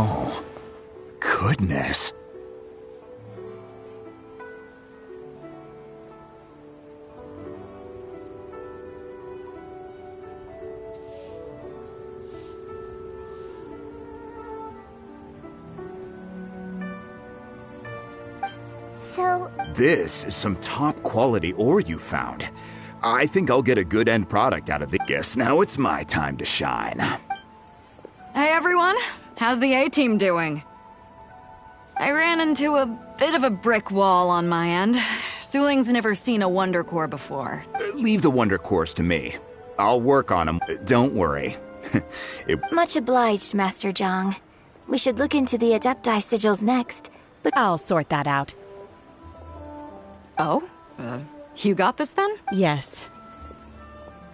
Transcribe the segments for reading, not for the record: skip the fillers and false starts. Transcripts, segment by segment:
Oh, goodness. So... This is some top-quality ore you found. I think I'll get a good end product out of this. Guess now it's my time to shine. Hey everyone, how's the A-team doing? I ran into a bit of a brick wall on my end. Suling's never seen a Wonder Core before. Leave the Wonder Cores to me. I'll work on them. Don't worry. Much obliged, Master Zhang. We should look into the Adepti sigils next, but I'll sort that out. Oh? You got this then? Yes.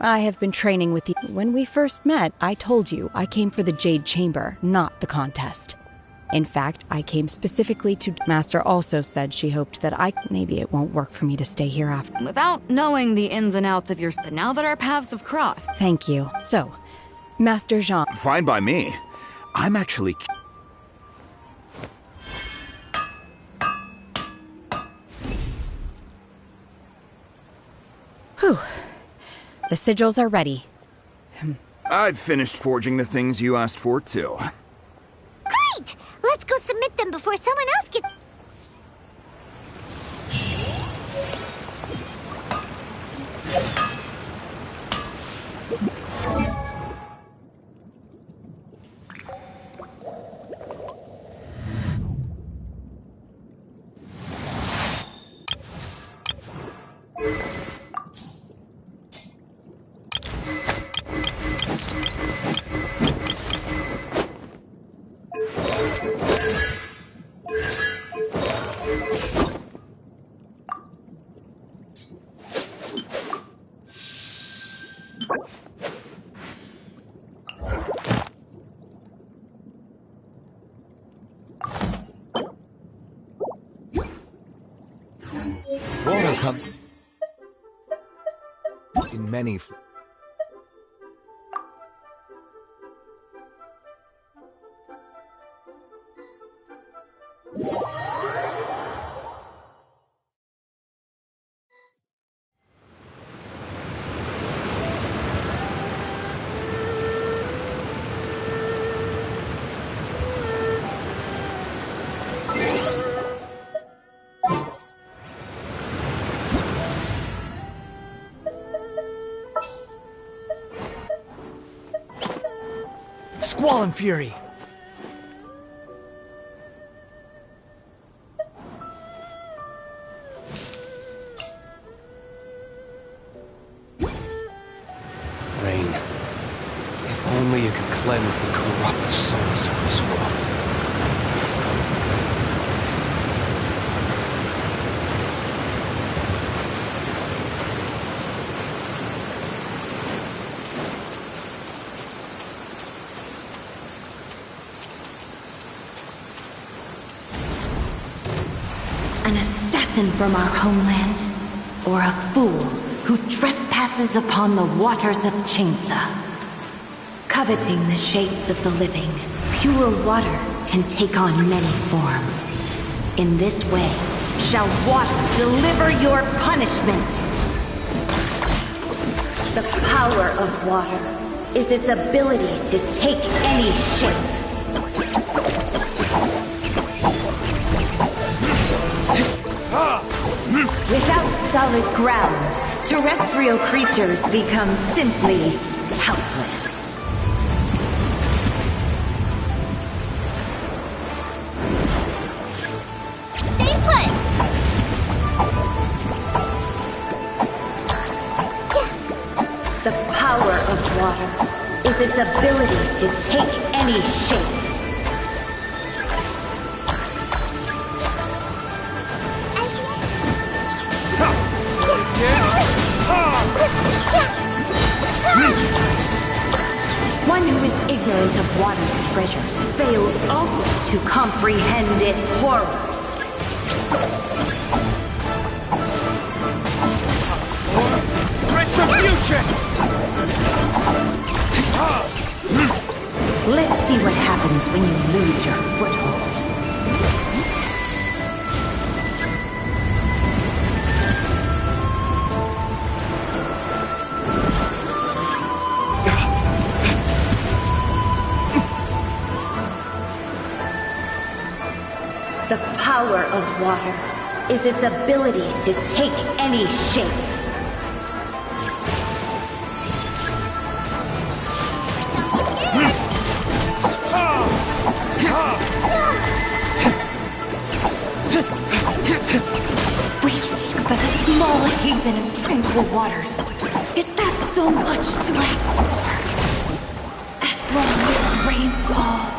I have been training with the... When we first met, I told you I came for the Jade Chamber, not the contest. In fact, I came specifically to... Master also said she hoped that maybe it won't work for me to stay here after... Without knowing the ins and outs of your... But now that our paths have crossed... Thank you. So, Master Zhang... Fine by me. I'm actually... Whew. The sigils are ready. I've finished forging the things you asked for, too. great! Let's go submit them before someone else gets... Water come in many. Squall and fury. Rain, if only you could cleanse the corrupt souls of this world. An assassin from our homeland, or a fool who trespasses upon the waters of Chainsa. Coveting the shapes of the living, pure water can take on many forms. In this way, shall water deliver your punishment. The power of water is its ability to take any shape. Without solid ground, terrestrial creatures become simply helpless. Stay put! The power of water is its ability to take any shape. One who is ignorant of water's treasures fails also to comprehend its horrors. Retribution! Let's see what happens when you lose your foothold. The power of water is its ability to take any shape. We seek but a small haven of tranquil waters. Is that so much to ask for? As long as rain falls.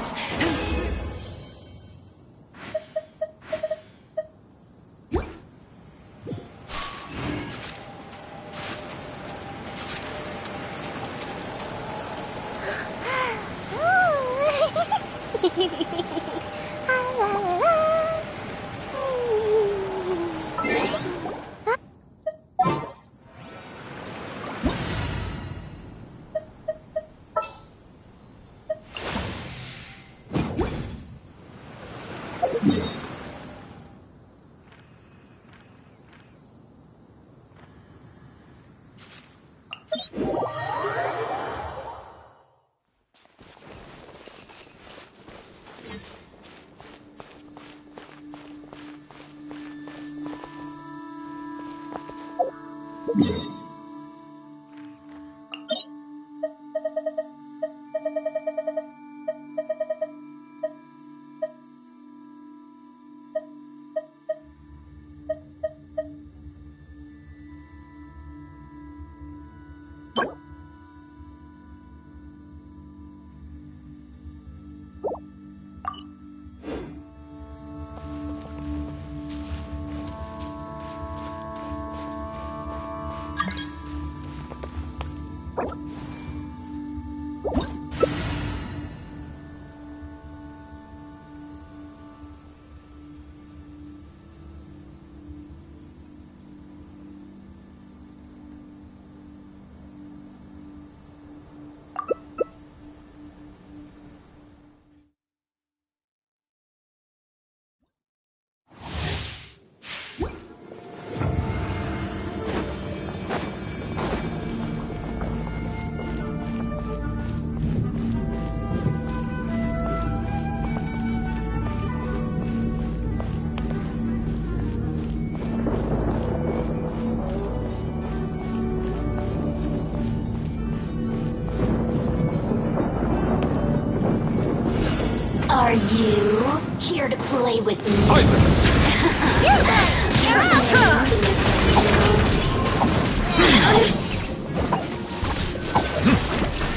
Are you here to play with me? Silence!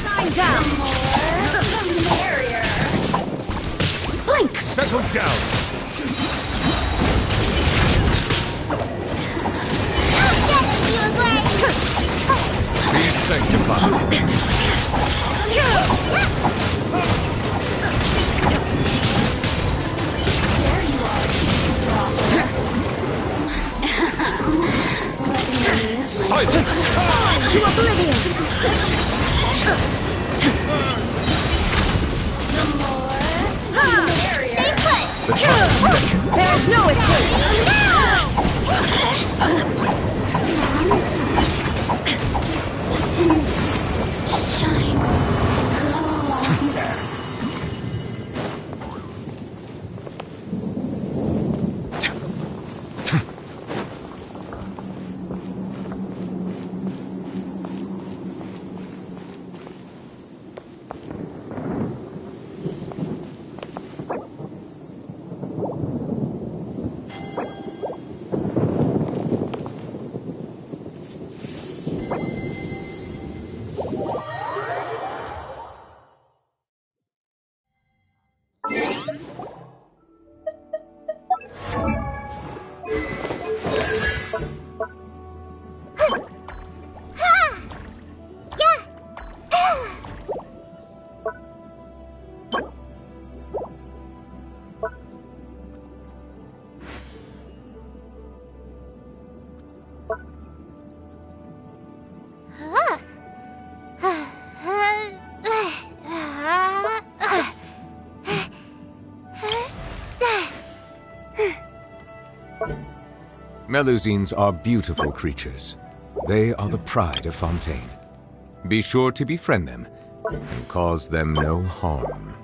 Time down! The merrier! Blink! Settle down! Be sanctified. Silence! To oblivion! The more, the merrier. Stay put! The child. There's no escape! Assassins shine longer. Melusines are beautiful creatures. They are the pride of Fontaine. Be sure to befriend them and cause them no harm.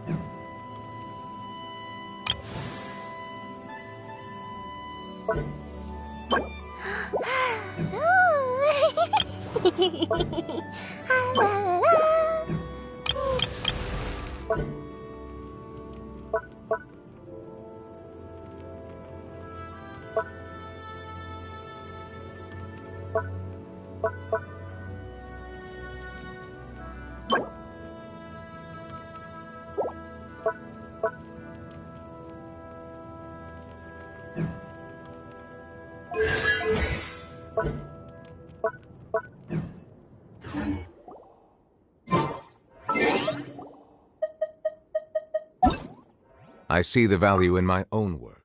I see the value in my own work.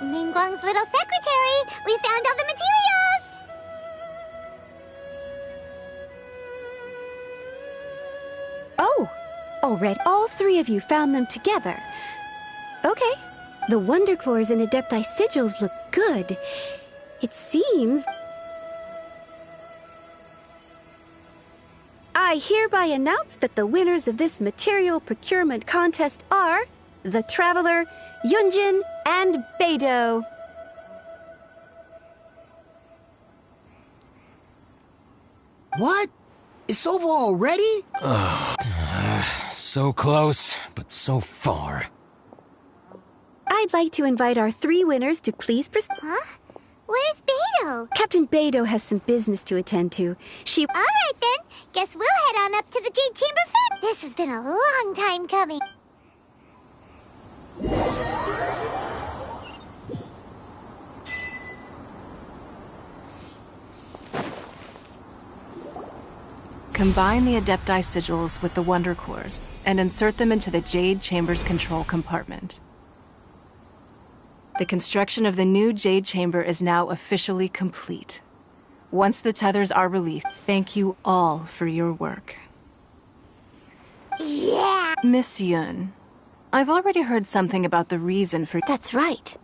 Ningguang's little secretary! We found all the materials! Oh! Already all three of you found them together. Okay. The Wonder Cores and Adepti sigils look good. It seems... I hereby announce that the winners of this material procurement contest are the Traveler, Yunjin, and Beidou. What? It's over already? So close, but so far. I'd like to invite our three winners to please proceed. Huh? Where's Beidou? Captain Beidou has some business to attend to. She... All right, then. Guess we'll head on up to the Jade Chamber first. This has been a long time coming. Combine the Adepti sigils with the Wonder Cores and insert them into the Jade Chamber's control compartment. The construction of the new Jade Chamber is now officially complete. Once the tethers are released, thank you all for your work. Yeah! Miss Yun, I've already heard something about the reason for... That's right.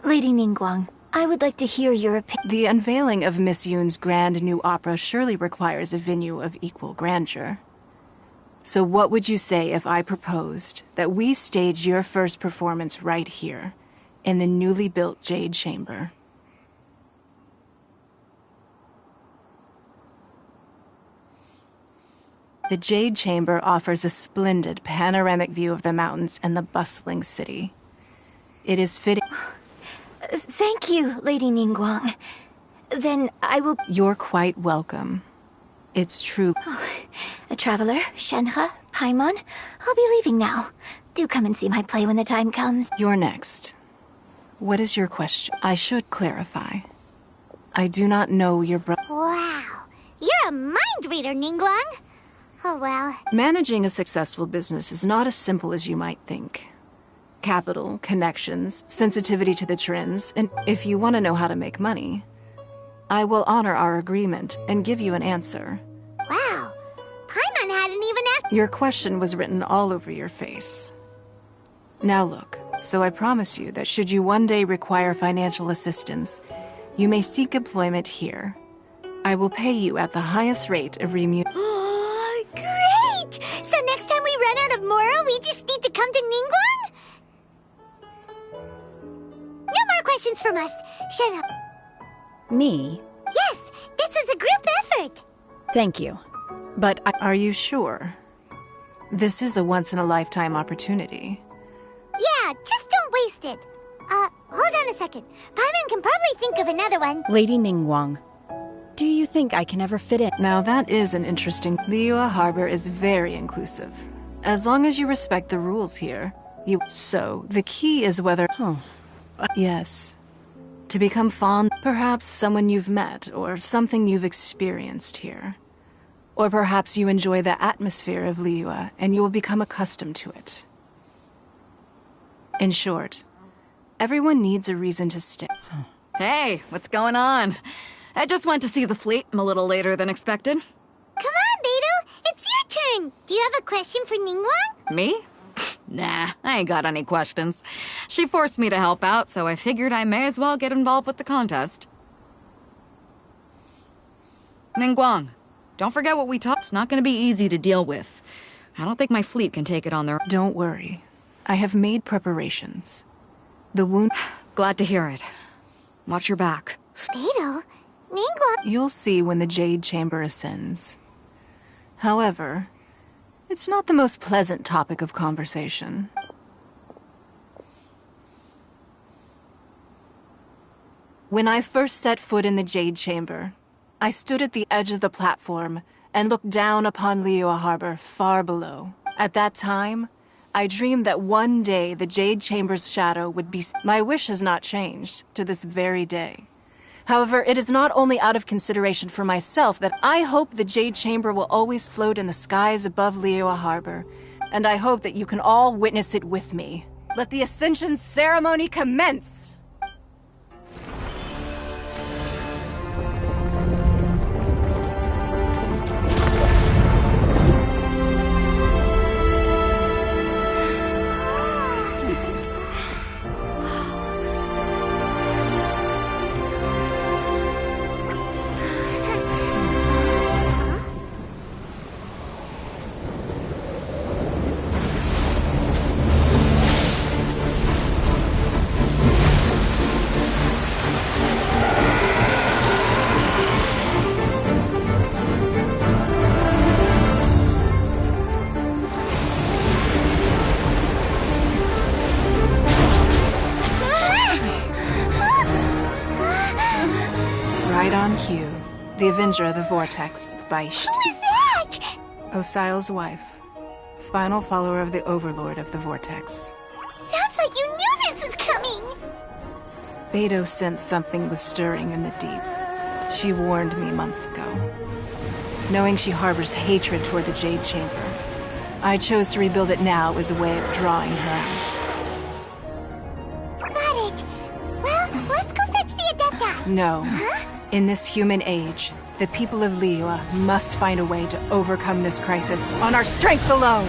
Lady Ningguang, I would like to hear your opinion. The unveiling of Miss Yun's grand new opera surely requires a venue of equal grandeur. So what would you say if I proposed that we stage your first performance right here, in the newly built Jade Chamber? The Jade Chamber offers a splendid panoramic view of the mountains and the bustling city. It is fitting... Thank you, Lady Ningguang. Then I will... You're quite welcome. It's true. A traveler, Shenhe, Paimon, I'll be leaving now. Do come and see my play when the time comes. You're next. What is your question? I should clarify. I do not know your brother. Wow. You're a mind reader, Ningguang. Oh, well. Managing a successful business is not as simple as you might think. capital, connections, sensitivity to the trends, and if you want to know how to make money, I will honor our agreement and give you an answer. Wow. Paimon hadn't even asked. Your question was written all over your face. Now look, so I promise you that should you one day require financial assistance, you may seek employment here. I will pay you at the highest rate of remuneration. Oh, great! So next time we run out of Moro, we just need to come to Ningguang? No more questions from us. Shenhe. Me? Yes, this was a group effort. Thank you. But Are you sure? This is a once-in-a-lifetime opportunity. Yeah, just don't waste it. Hold on a second. Paimon can probably think of another one. Lady Ningguang, do you think I can ever fit in? Now that is an interesting... Liyue Harbor is very inclusive. As long as you respect the rules here, you... So, the key is whether... Yes. To become fond, perhaps someone you've met, or something you've experienced here. Or perhaps you enjoy the atmosphere of Liyue, and you will become accustomed to it. In short, everyone needs a reason to stay. Hey, what's going on? I just went to see the fleet. I'm a little later than expected. Come on, Beidou. It's your turn. Do you have a question for Ningguang? Me? Nah, I ain't got any questions. She forced me to help out, so I figured I may as well get involved with the contest. Ningguang, don't forget what we talked. It's not going to be easy to deal with. I don't think my fleet can take it on their... Don't worry. I have made preparations. The wound... Glad to hear it. Watch your back. Beidou, Ningguang... You'll see when the Jade Chamber ascends. However, it's not the most pleasant topic of conversation. When I first set foot in the Jade Chamber, I stood at the edge of the platform and looked down upon Liyue Harbor far below. At that time, I dreamed that one day the Jade Chamber's shadow would be... My wish has not changed to this very day. However, it is not only out of consideration for myself that I hope the Jade Chamber will always float in the skies above Liyue Harbor, and I hope that you can all witness it with me. Let the Ascension ceremony commence! Right on cue. The Avenger of the Vortex, Beisht. Who is that? Osial's wife. Final follower of the Overlord of the Vortex. Sounds like you knew this was coming. Beidou sensed something was stirring in the deep. She warned me months ago. Knowing she harbors hatred toward the Jade Chamber, I chose to rebuild it now as a way of drawing her out. Got it. Well, let's go fetch the Adepti. No. Huh? In this human age, the people of Liyue must find a way to overcome this crisis on our strength alone!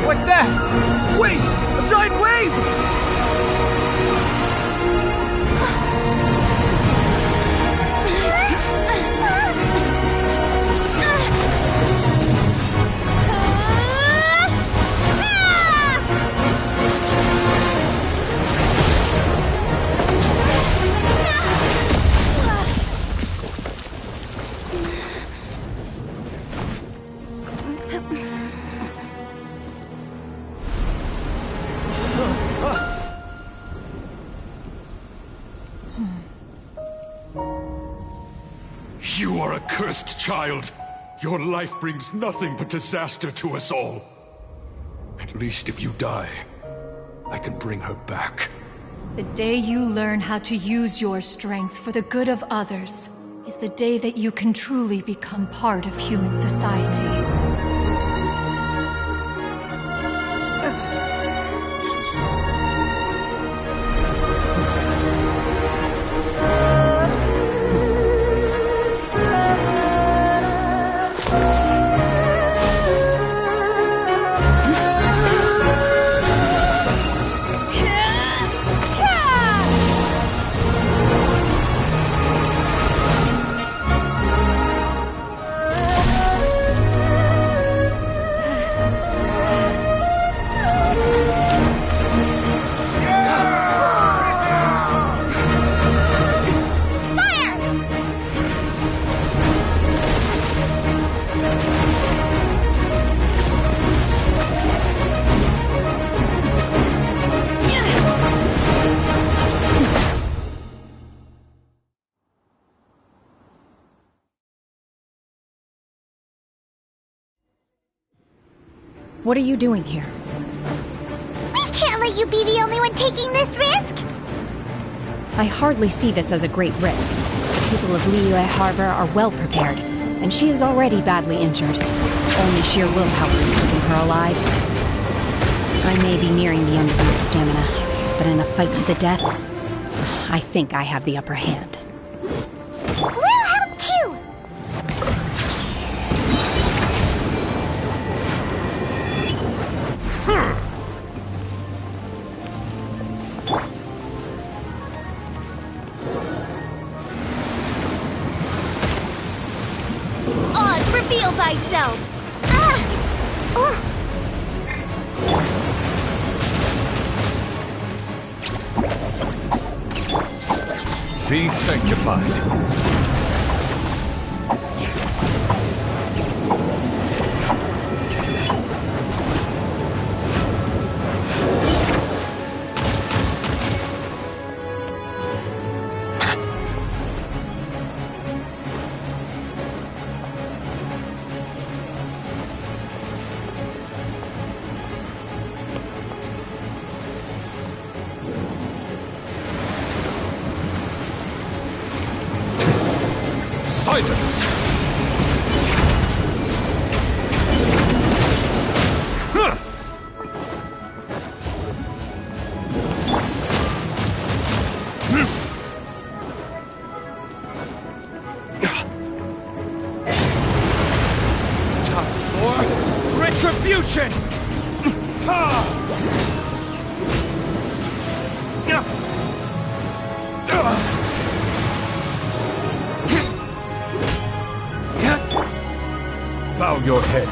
What's that? Wait! A giant wave! You are a cursed child. Your life brings nothing but disaster to us all. At least if you die, I can bring her back. The day you learn how to use your strength for the good of others is the day that you can truly become part of human society. What are you doing here? We can't let you be the only one taking this risk! I hardly see this as a great risk. The people of Liyue Harbor are well prepared, and she is already badly injured. Only sheer willpower is keeping her alive. I may be nearing the end of my stamina, but in a fight to the death, I think I have the upper hand. We'll help too! Oz, reveal thyself! Be sanctified. Silence! Time for retribution! Bow your head.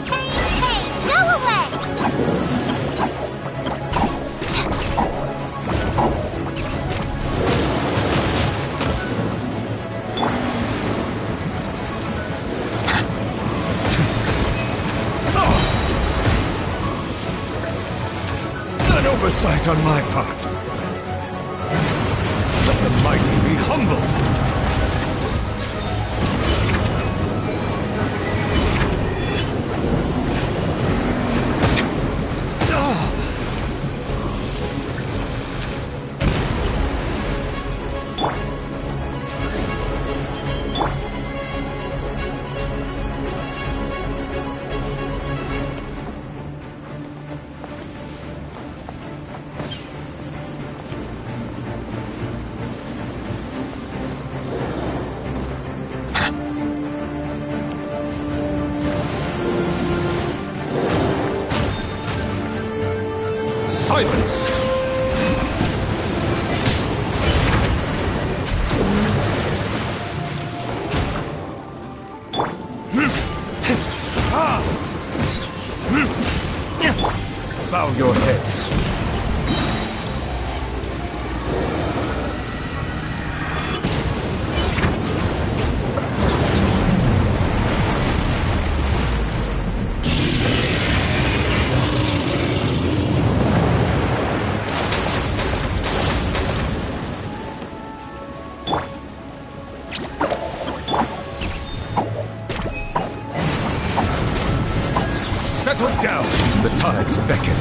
Hey, go away! An oversight on my part. Let the mighty be humbled. Silence! Bow your head. Look down! The tides beckon.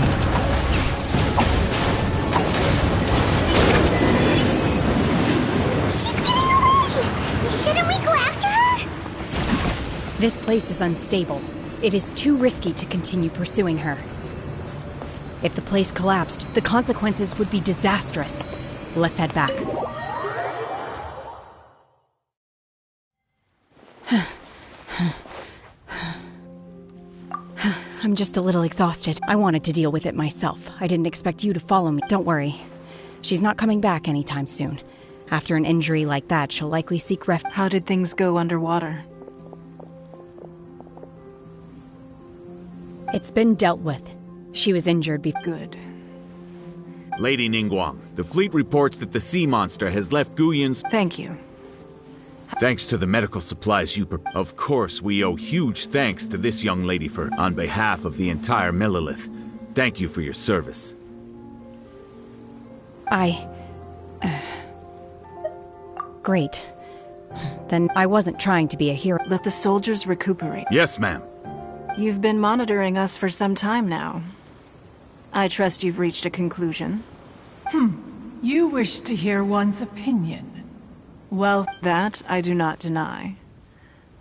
She's getting away! Shouldn't we go after her? This place is unstable. It is too risky to continue pursuing her. If the place collapsed, the consequences would be disastrous. Let's head back. I'm just a little exhausted. I wanted to deal with it myself. I didn't expect you to follow me. Don't worry. She's not coming back anytime soon. After an injury like that, she'll likely seek refuge. How did things go underwater? It's been dealt with. She was injured before. Good. Lady Ningguang, the fleet reports that the sea monster has left Guyun's... Thank you. Thanks to the medical supplies you... Of course, we owe huge thanks to this young lady on behalf of the entire Millelith. Thank you for your service. Great. Then I wasn't trying to be a hero. Let the soldiers recuperate. Yes, ma'am. You've been monitoring us for some time now. I trust you've reached a conclusion. You wish to hear one's opinion. Well, that I do not deny.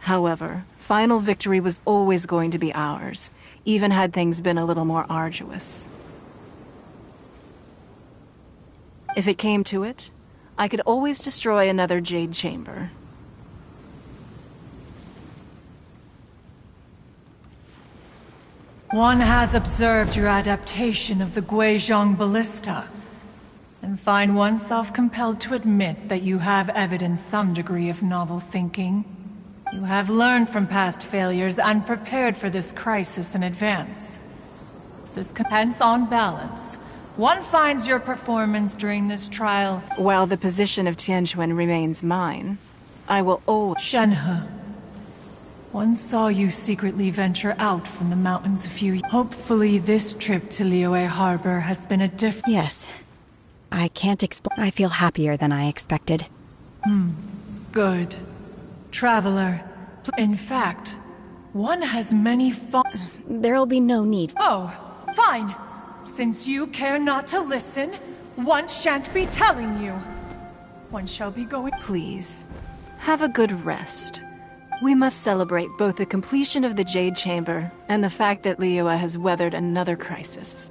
However, final victory was always going to be ours, even had things been a little more arduous. If it came to it, I could always destroy another Jade Chamber. one has observed your adaptation of the Guizhong ballista, and find oneself compelled to admit that you have evidenced some degree of novel thinking. You have learned from past failures and prepared for this crisis in advance. Hence, on balance, one finds your performance during this trial... While the position of Tianquan remains mine, I will always... Shenhe, one saw you secretly venture out from the mountains a few... Hopefully this trip to Liyue Harbor has been a different... Yes. I can't explain. I feel happier than I expected. Good. Traveler, in fact, one has many There'll be no need. Oh, fine. Since you care not to listen, one shan't be telling you. One shall be going... Please, have a good rest. We must celebrate both the completion of the Jade Chamber and the fact that Liyue has weathered another crisis.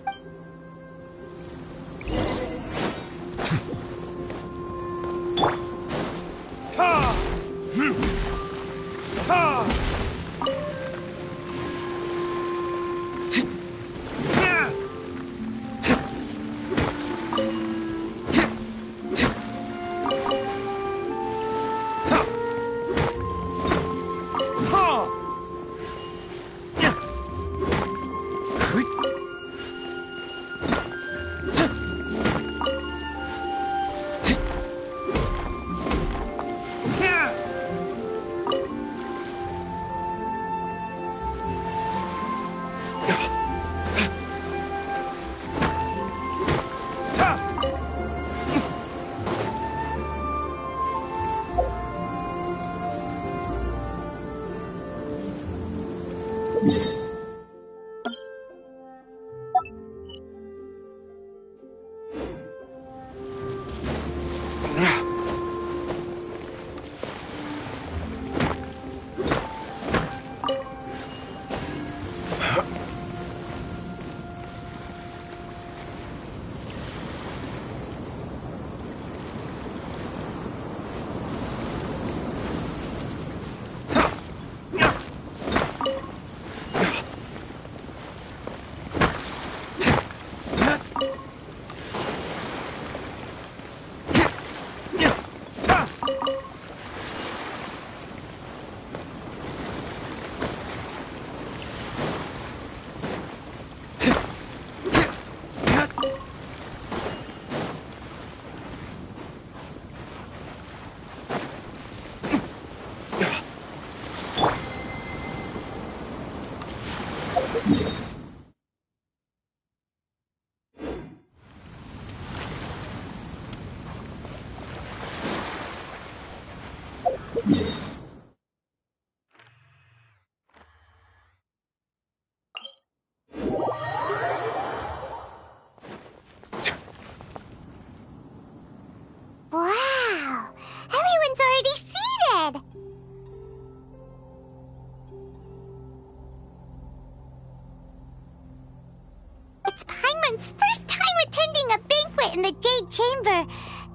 chamber.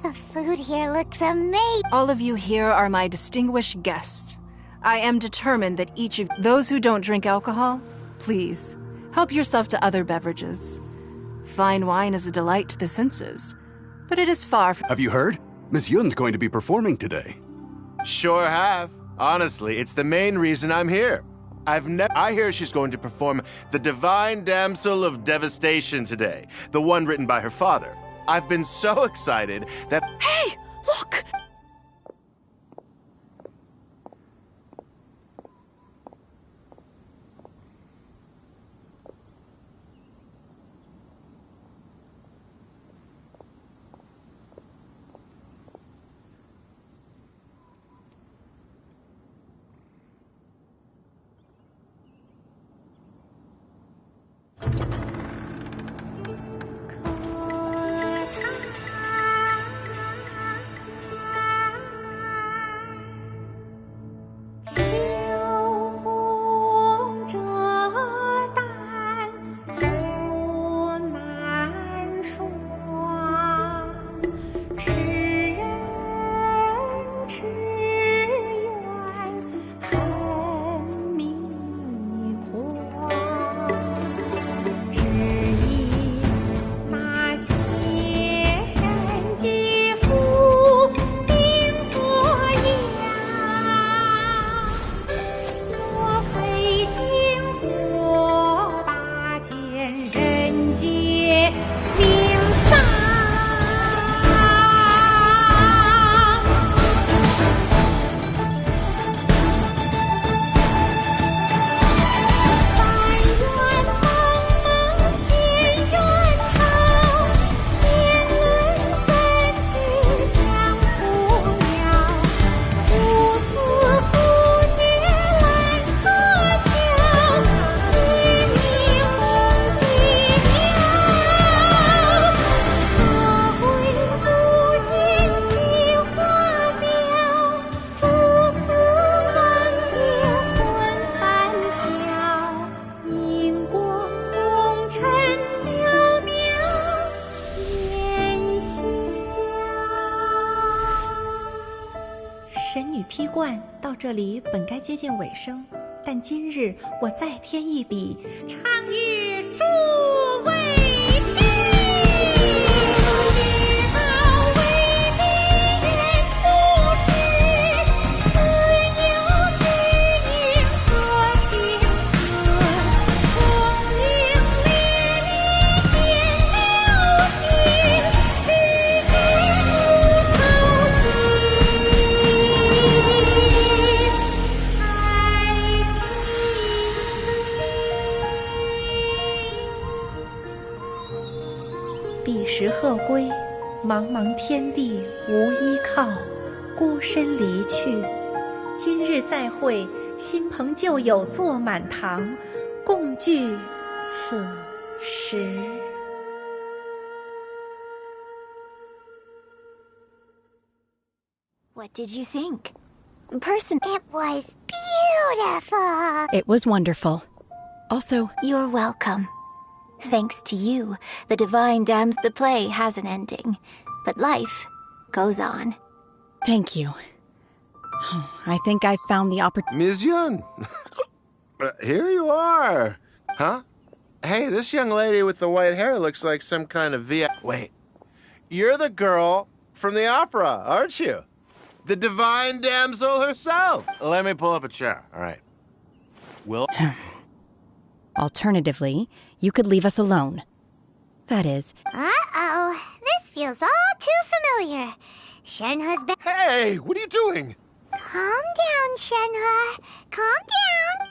The food here looks amazing. All of you here are my distinguished guests. I am determined that each of those who don't drink alcohol, please, help yourself to other beverages. Fine wine is a delight to the senses, but it is far from— Have you heard? Miss Yun's going to be performing today. Sure have. Honestly, it's the main reason I'm here. I hear she's going to perform The Divine Damsel of Devastation today, the one written by her father. I've been so excited that— Hey, look!到这里本该接近尾声，但今日我再添一笔，唱与诸位听。彼时鹤归，茫茫天地无依靠，孤身离去。今日再会，新朋旧友坐满堂，共聚此时。What did you think? It was beautiful. It was wonderful. Also, you're welcome. Thanks to you, the Divine Damsel, the play has an ending, but life goes on. Thank you. I think I found the opportunity. Ms. Yun, here you are. Huh? Hey, this young lady with the white hair looks like some kind of Wait, you're the girl from the opera, aren't you? The Divine Damsel herself. Let me pull up a chair, all right. Will? Alternatively, you could leave us alone. That is... Uh-oh, this feels all too familiar. Shenhe's been— Hey, what are you doing? Calm down, Shenhe. Calm down.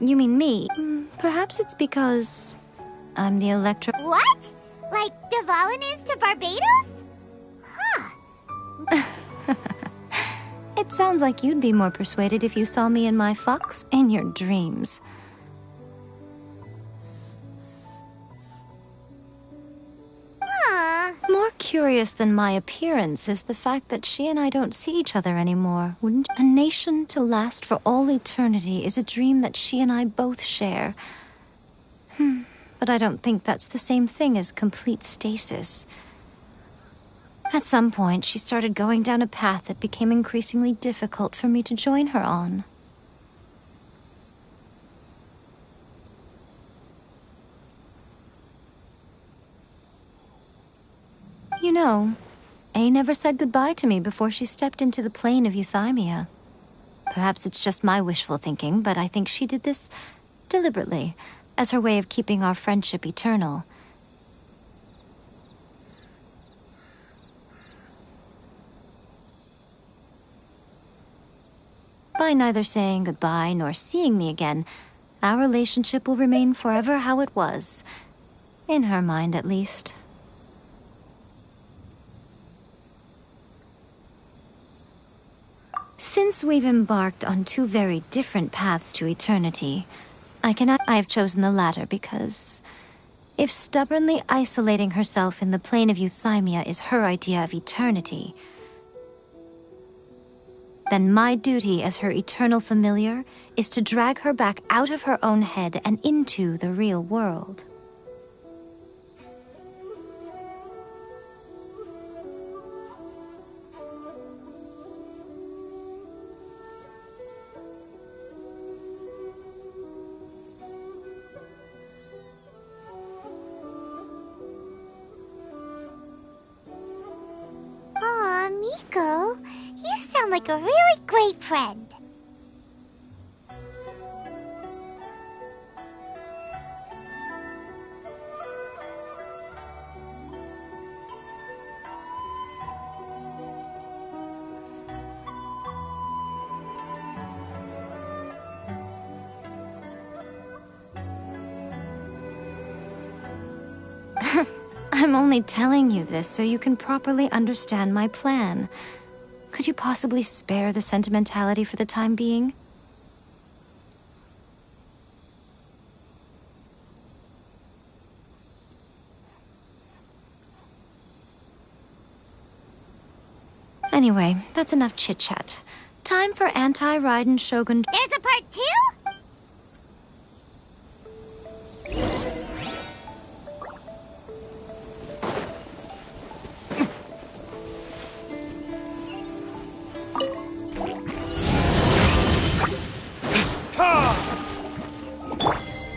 You mean me? Perhaps it's because I'm the Electro... What? Like Devalin is to Barbados? Huh. It sounds like you'd be more persuaded if you saw me and my fox in your dreams. More curious than my appearance is the fact that she and I don't see each other anymore. Wouldn't a nation to last for all eternity is a dream that she and I both share. But I don't think that's the same thing as complete stasis. At some point, she started going down a path that became increasingly difficult for me to join her on. You know, A never said goodbye to me before she stepped into the plane of Euthymia. Perhaps it's just my wishful thinking, but I think she did this deliberately, as her way of keeping our friendship eternal. By neither saying goodbye nor seeing me again, our relationship will remain forever how it was. In her mind, at least. Since we've embarked on two very different paths to eternity, I have chosen the latter because if stubbornly isolating herself in the plane of Euthymia is her idea of eternity, then my duty as her eternal familiar is to drag her back out of her own head and into the real world. Aw, Miko, you sound like a really great friend. I'm only telling you this so you can properly understand my plan. Could you possibly spare the sentimentality for the time being? Anyway, that's enough chit-chat. Time for anti-Raiden Shogun... There's a part 2?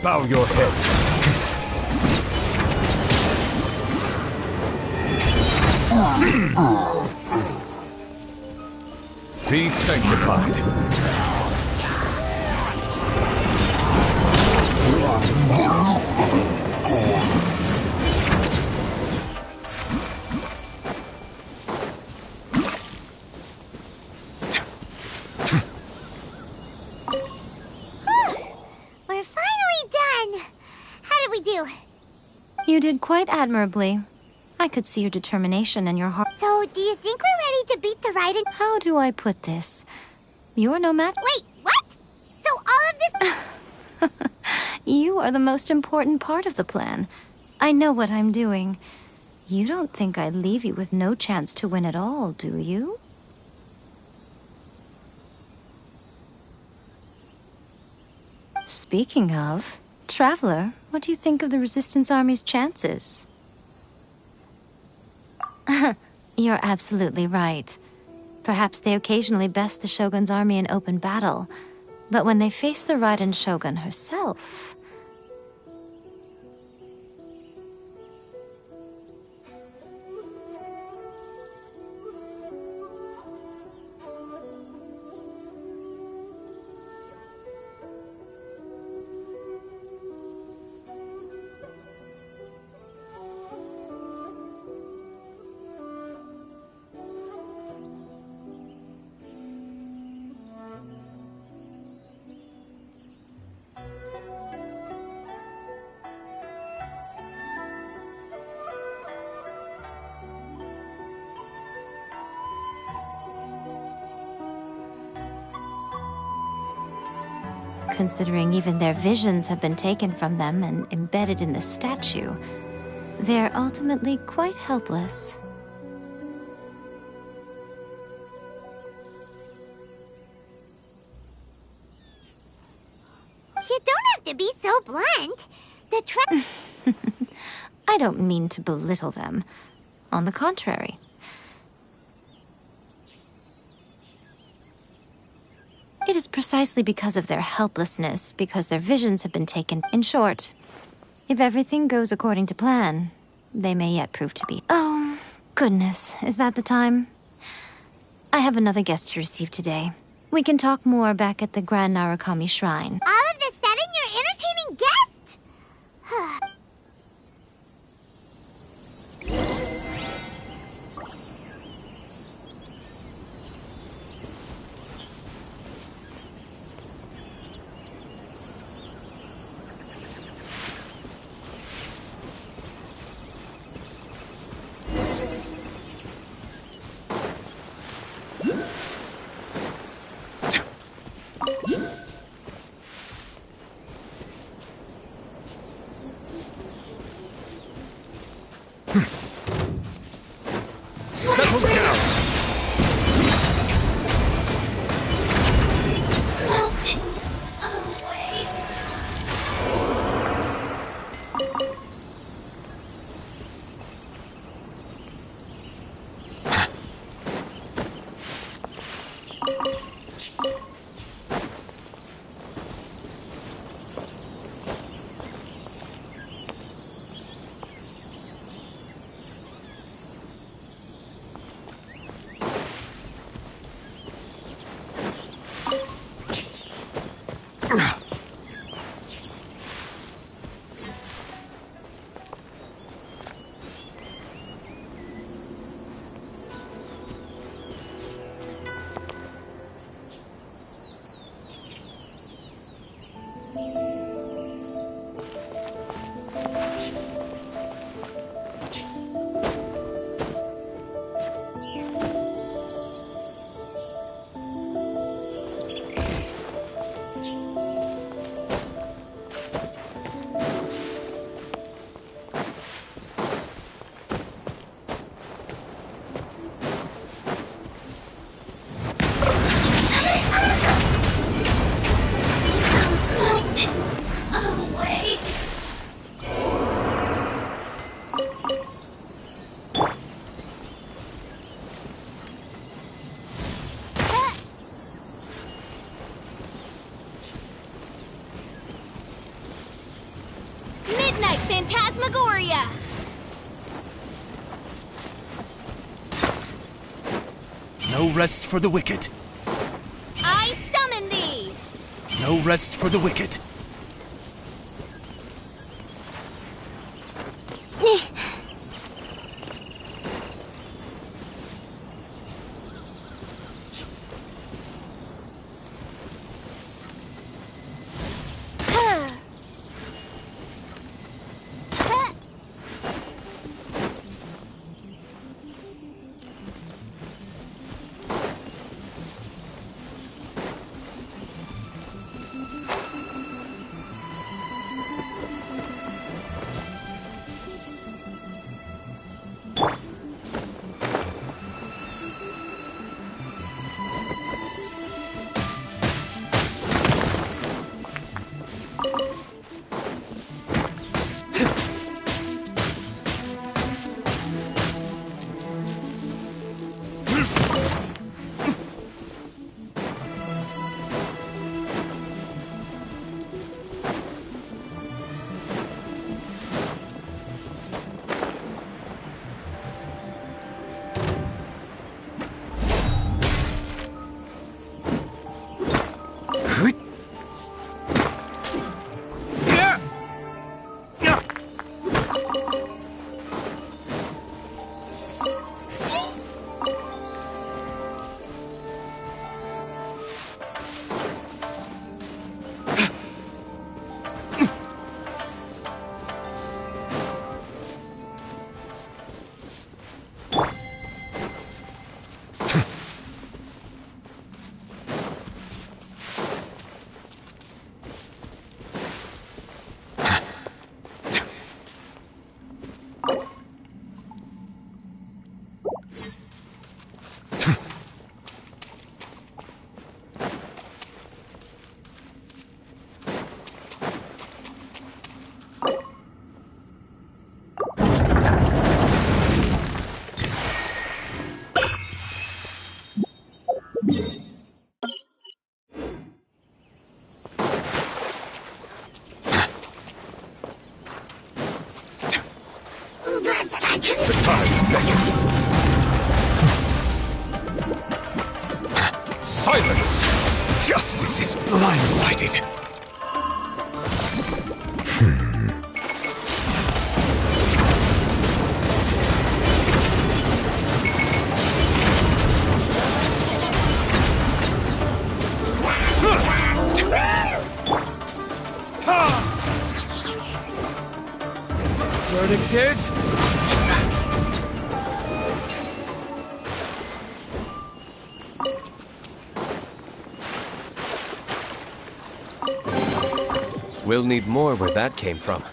Bow your head. Be sanctified. We're finally done. How did we do? You did quite admirably. I could see your determination in your heart. So, do you think we're ready to beat the Raiden? How do I put this? You're no match. Wait, what? So all of this... You are the most important part of the plan. I know what I'm doing. You don't think I'd leave you with no chance to win at all, do you? Speaking of, Traveler, what do you think of the Resistance Army's chances? You're absolutely right. Perhaps they occasionally best the Shogun's army in open battle, but when they face the Raiden Shogun herself... considering even their visions have been taken from them and embedded in the statue. They're ultimately quite helpless. You don't have to be so blunt. I don't mean to belittle them. On the contrary. It is precisely because of their helplessness, because their visions have been taken. In short, if everything goes according to plan, they may yet prove to be. Oh, goodness, is that the time? I have another guest to receive today. We can talk more back at the Grand Narukami Shrine. All of this sudden, you're entertaining guests? Settle down! Phantasmagoria! No rest for the wicked. I summon thee! No rest for the wicked. The time's beckon. Silence! Justice is blindsided. Verdict is... We'll need more where that came from.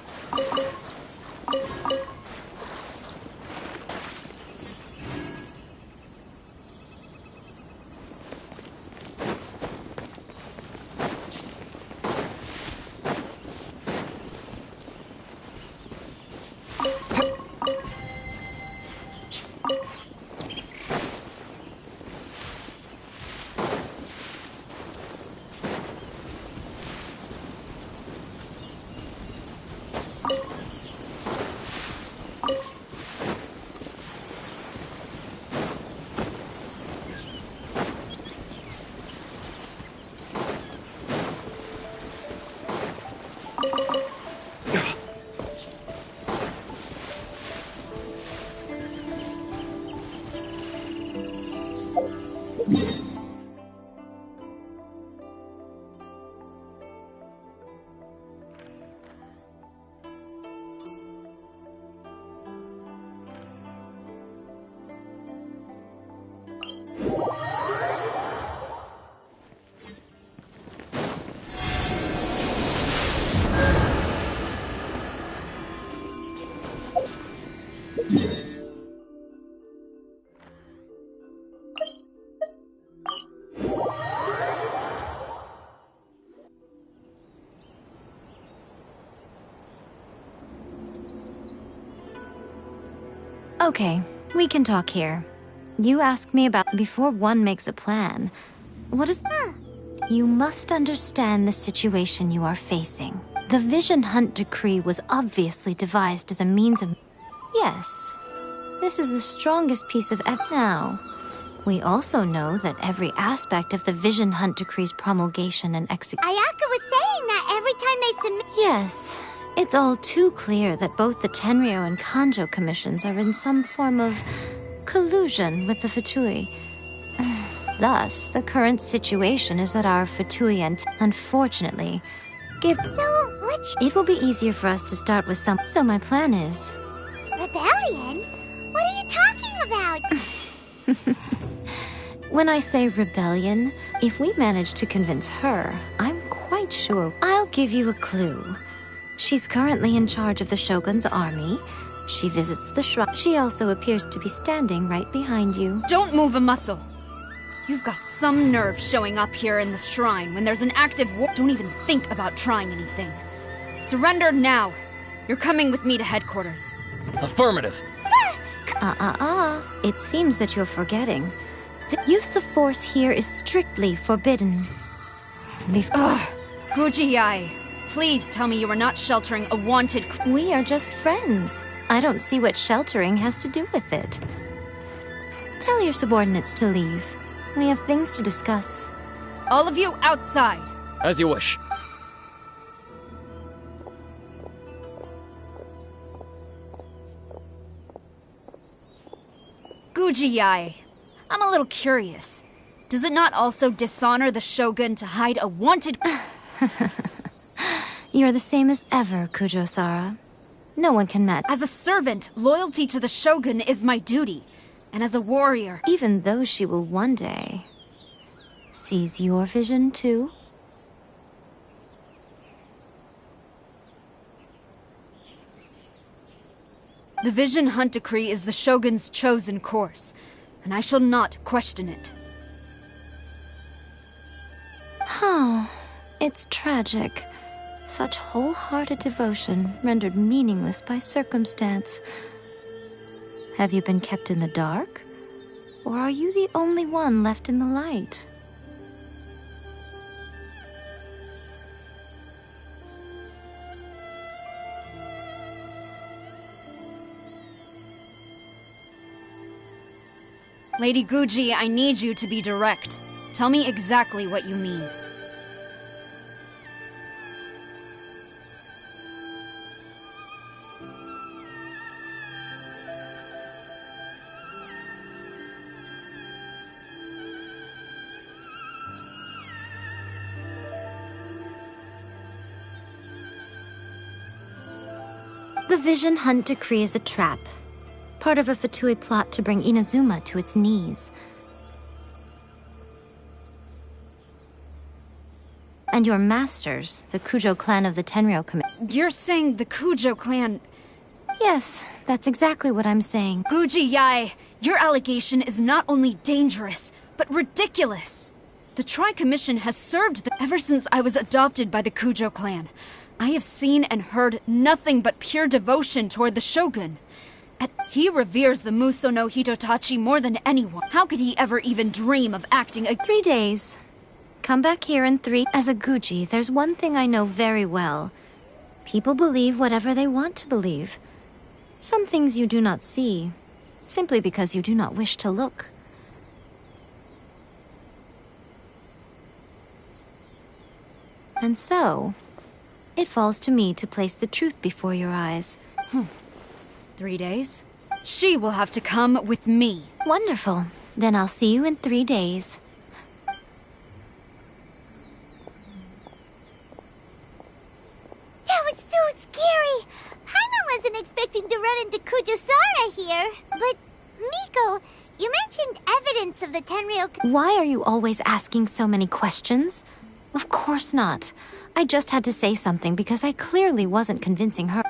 Okay, we can talk here. You asked me about before one makes a plan. What is that? You must understand the situation you are facing. The Vision Hunt Decree was obviously devised as a means of... Yes, this is the strongest piece of now. We also know that every aspect of the Vision Hunt Decree's promulgation and execution... Ayaka was saying that every time they submit... Yes, it's all too clear that both the Tenryo and Kanjo commissions are in some form of collusion with the Fatui. Thus, the current situation is that our Fatui and, unfortunately, give... So, let's... It will be easier for us to start with some... So my plan is... Rebellion? What are you talking about? When I say rebellion, if we manage to convince her, I'm quite sure... I'll give you a clue. She's currently in charge of the Shogun's army. She visits the shrine. She also appears to be standing right behind you. Don't move a muscle! You've got some nerve showing up here in the shrine when there's an active war. Don't even think about trying anything. Surrender now! You're coming with me to headquarters. Affirmative. It seems that you're forgetting. The use of force here is strictly forbidden. Ugh! Gujiyai, please tell me you are not sheltering a wanted... We are just friends. I don't see what sheltering has to do with it. Tell your subordinates to leave. We have things to discuss. All of you outside! As you wish. Gujiyai, I'm a little curious. Does it not also dishonor the Shogun to hide a wanted... You're the same as ever, Kujo-Sara. No one can match... As a servant, loyalty to the Shogun is my duty. And as a warrior... Even though she will one day... seize your vision, too? The Vision Hunt Decree is the Shogun's chosen course, and I shall not question it. Oh, it's tragic. Such wholehearted devotion rendered meaningless by circumstance. Have you been kept in the dark? Or are you the only one left in the light? Lady Guji, I need you to be direct. Tell me exactly what you mean. The Vision Hunt decree is a trap. Part of a Fatui plot to bring Inazuma to its knees. And your masters, the Kujo clan of the Tenryou Commission. You're saying the Kujo clan... Yes, that's exactly what I'm saying. Guji Yae, your allegation is not only dangerous, but ridiculous. The Tri-Commission has served ever since I was adopted by the Kujo clan. I have seen and heard nothing but pure devotion toward the Shogun. He reveres the Muso no Hitotachi more than anyone. How could he ever even dream of acting 3 days. Come back here in 3. As a Guji, there's one thing I know very well. People believe whatever they want to believe. Some things you do not see, simply because you do not wish to look. And so, it falls to me to place the truth before your eyes. 3 days? She will have to come with me. Wonderful. Then I'll see you in 3 days. That was so scary! Paimon wasn't expecting to run into Kujosara here. But, Miko, you mentioned evidence of the Tenryou... Why are you always asking so many questions? Of course not. I just had to say something because I clearly wasn't convincing her.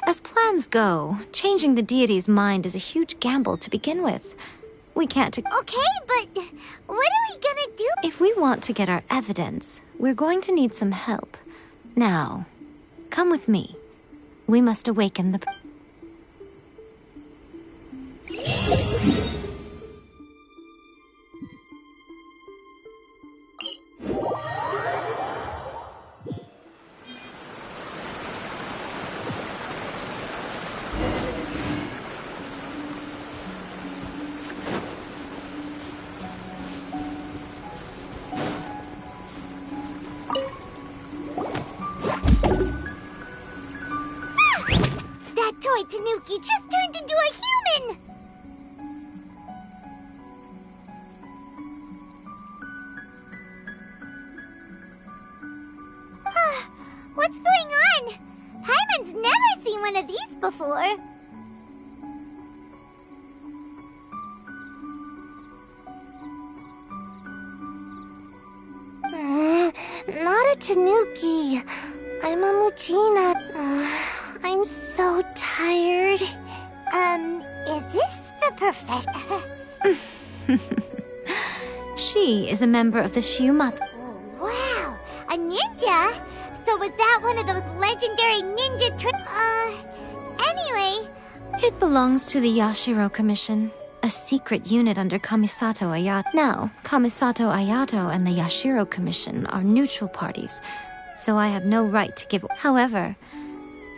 As plans go, changing the deity's mind is a huge gamble to begin with. We can't... Okay, but what are we gonna do? If we want to get our evidence, we're going to need some help. Now, come with me. We must awaken the... That toy Tanuki just turned into a human! What's going on? Paimon's never seen one of these before. Not a Tanuki. I'm a Muchina. I'm so tired. Is this the profession? She is a member of the Shiumatsu. Wow, a ninja? So was that one of those legendary ninja anyway... It belongs to the Yashiro Commission, a secret unit under Kamisato Ayato. Now, Kamisato Ayato and the Yashiro Commission are neutral parties, so I have no right to give... However,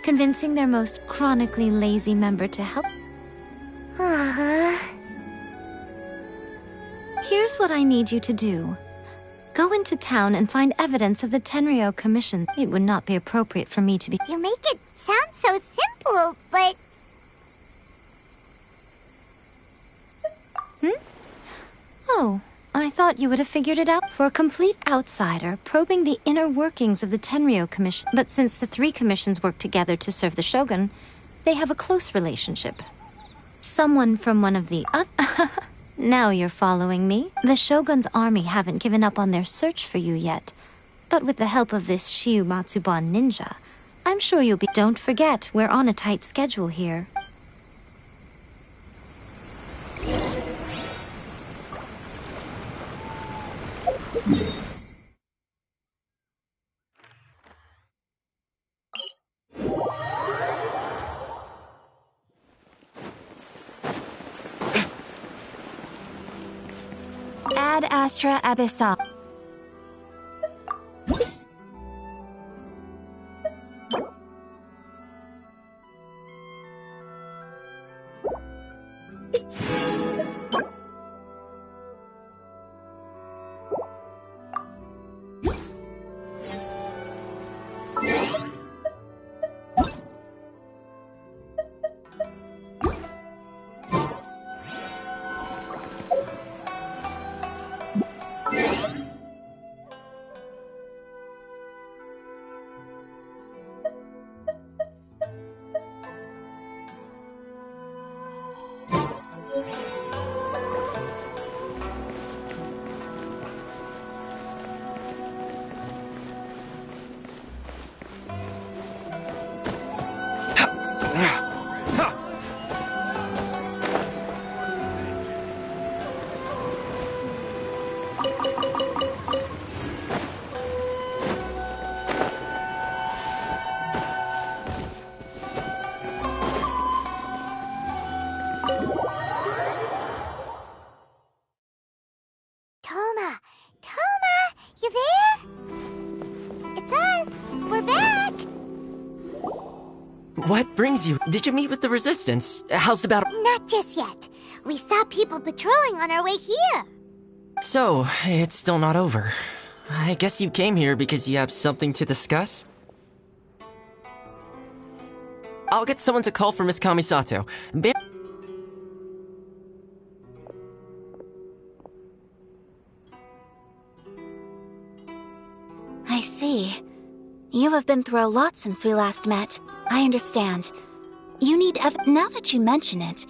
convincing their most chronically lazy member to help... Here's what I need you to do. Go into town and find evidence of the Tenryou Commission. It would not be appropriate for me to be... You make it sound so simple, but... Oh, I thought you would have figured it out. For a complete outsider, probing the inner workings of the Tenryou Commission. But since the 3 commissions work together to serve the Shogun, they have a close relationship. Someone from one of the... Now you're following me. The Shogun's army haven't given up on their search for you yet. But with the help of this Shiu Matsuban ninja, I'm sure you'll be... Don't forget, we're on a tight schedule here. Ad Astra Abyssal. What brings you? Did you meet with the Resistance? How's the battle? Not just yet. We saw people patrolling on our way here. So, it's still not over. I guess you came here because you have something to discuss? I'll get someone to call for Miss Kamisato. I see. You have been through a lot since we last met. I understand. You need now that you mention it,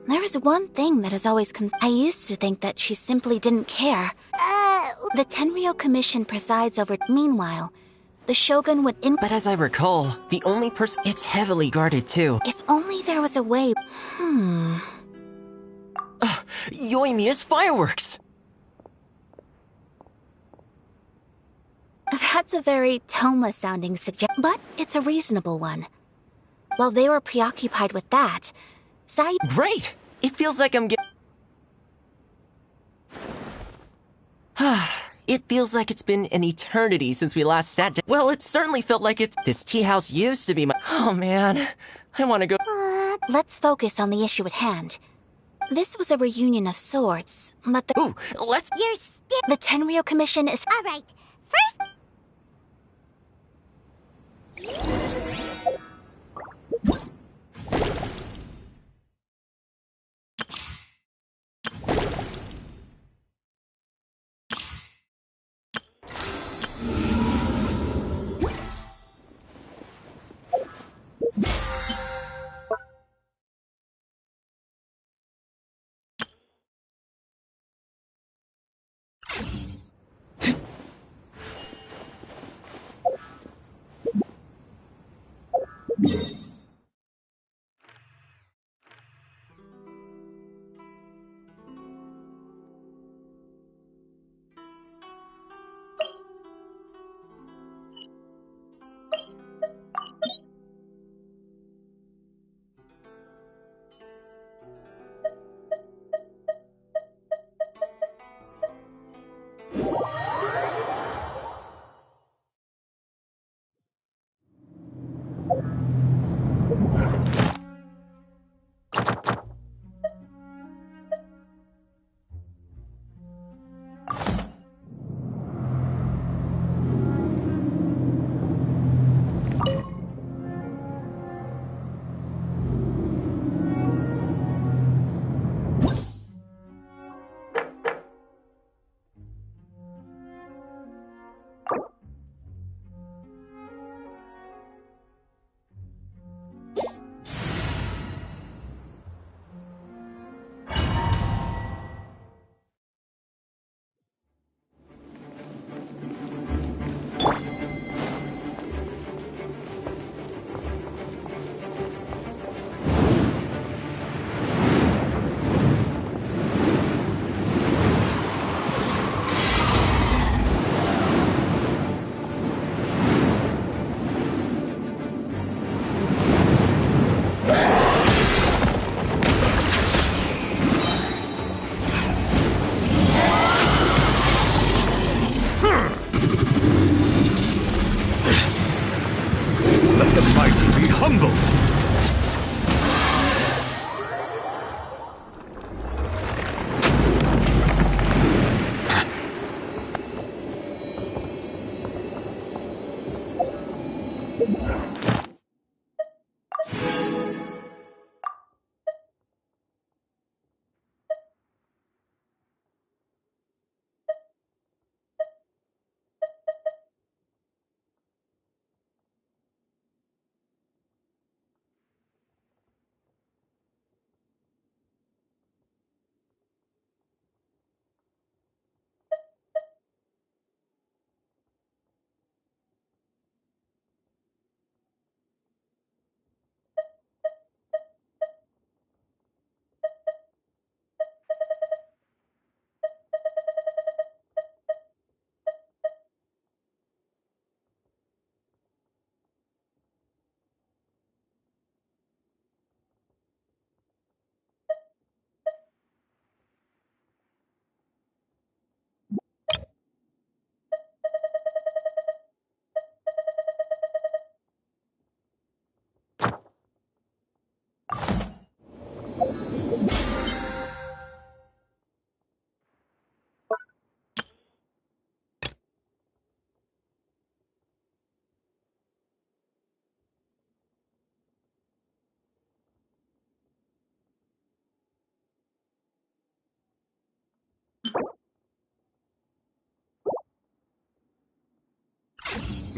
there is one thing that has always I used to think that she simply didn't care. The Tenryou Commission presides over. Meanwhile, the Shogun would But as I recall, the only person... It's heavily guarded, too. If only there was a way... Yoimiya's fireworks! That's a very Toma-sounding suggestion, but it's a reasonable one. While they were preoccupied with that, Great! It feels like I'm It feels like it's been an eternity since we last sat down. Well, it certainly felt like it. This tea house used to be my... Oh, man. I want to go... Let's focus on the issue at hand. This was a reunion of sorts, but the... Ooh, let's... You're still... The Tenryou Commission is... Alright, first...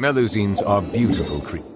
Melusines are beautiful creatures.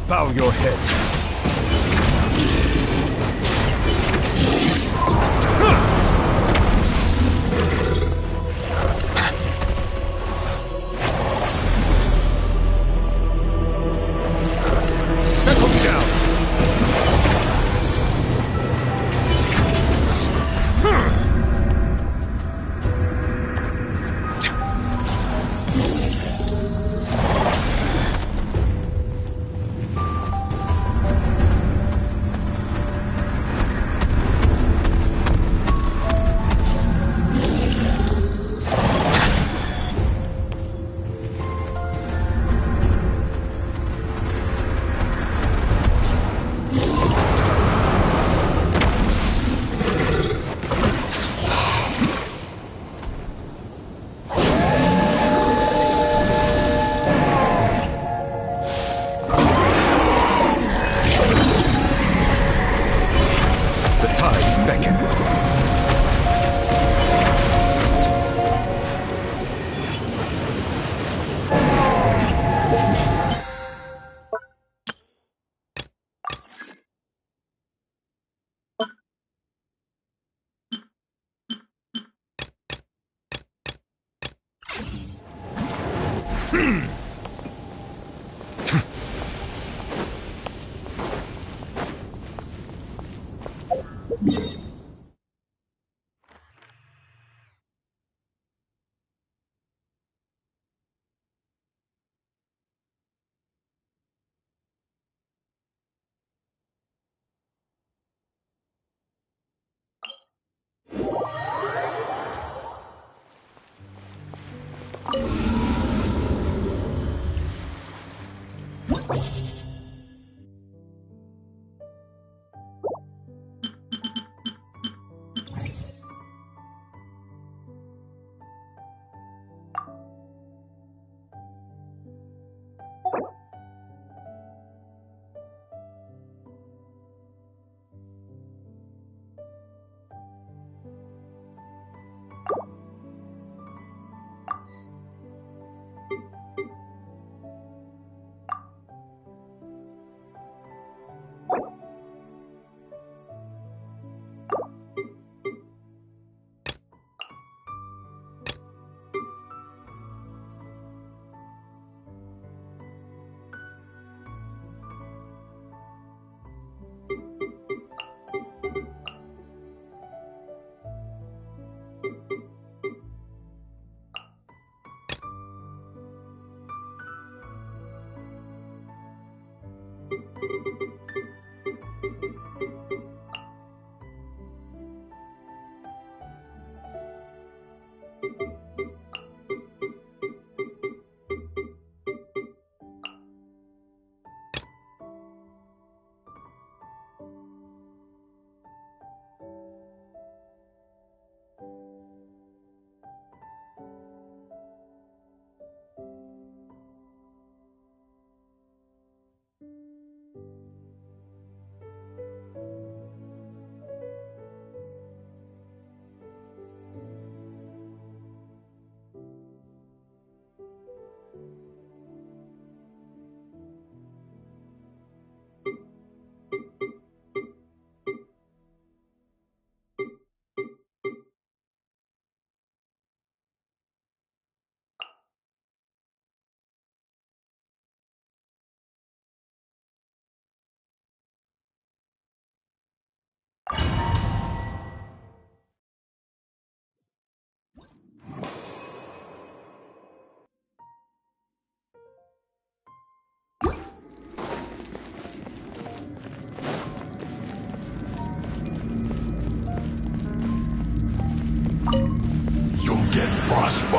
Bow your head. Settle down.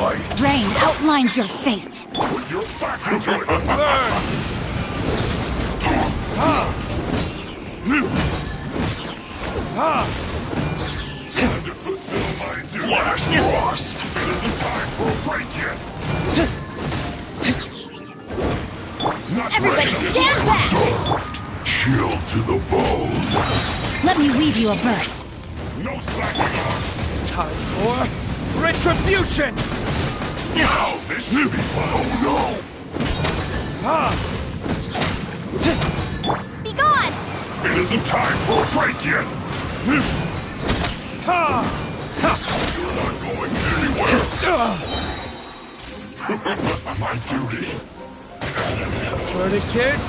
right. Rain outlines your fate. Put your back into it. Time to fulfill my duty. Flash Frost. It isn't time for a break yet. Not Everybody stand back! reserved. Chill to the bone. Let me weave you a verse. No slacking off. Time for retribution! Now this should be fun. Oh Be gone! no! It isn't time for a break yet. You're not going anywhere. My duty. Verdict is...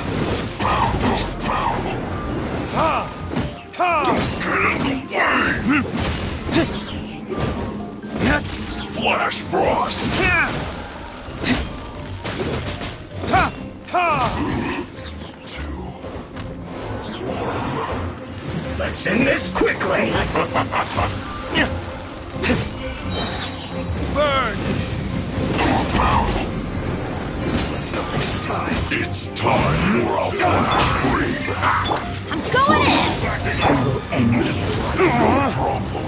Don't get in the way! Flash Frost! Let's end this quickly! Burn! It's time or I'll flash free. I'm going in! I will end this. No problem.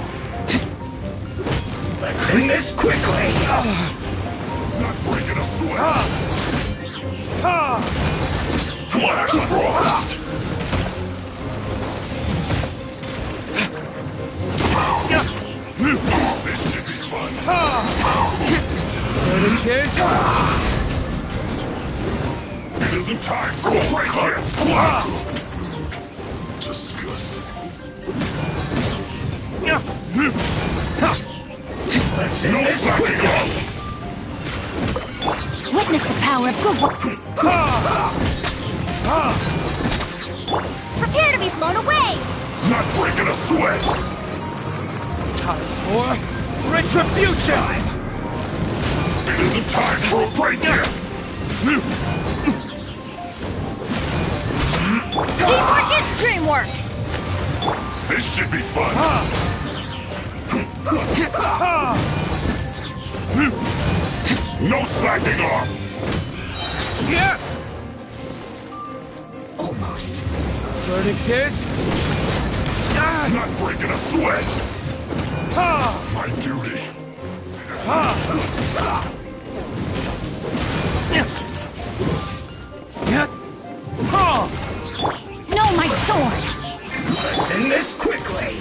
Let's end this quickly! Not breaking a sweat. Flash Frost! This should be fun. Verdict is... It isn't time for a break yet. Disgusting. Let's end this quickly! Witness the power of good work. Prepare to be blown away! Not breaking a sweat. Time for retribution! It isn't time for a break yet. Teamwork is dreamwork! This should be fun. No slacking off. Yeah! Almost. Verdict is... Not breaking a sweat. My duty. No, my sword! Let's end this quickly!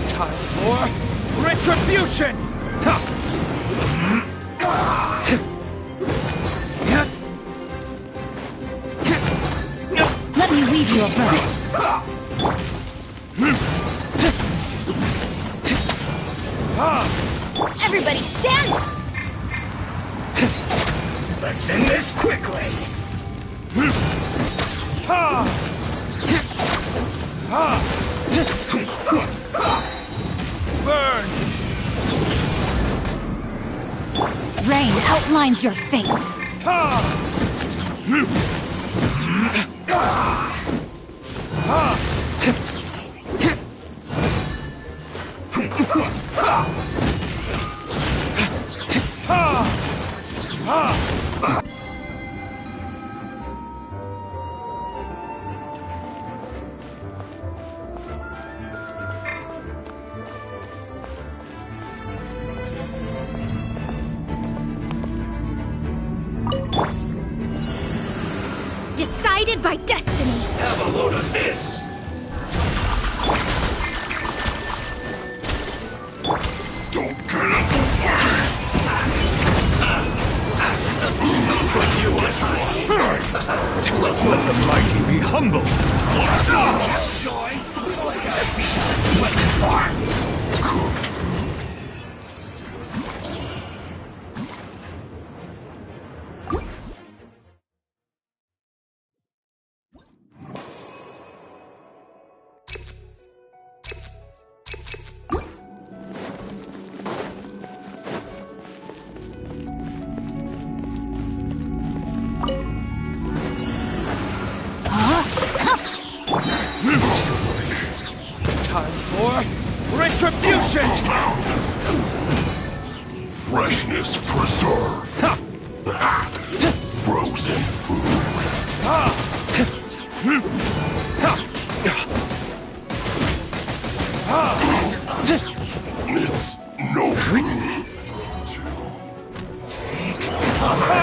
Time for retribution! Let me weave you a verse. Everybody stand! Let's end this quickly! Burn! Rain outlines your fate. Decided by destiny. Have a load of this! Don't get in the way. Put you as Let's let the mighty be humble! Joy! Went too far! Retribution! Freshness preserved. Frozen food. It's no good to take cover.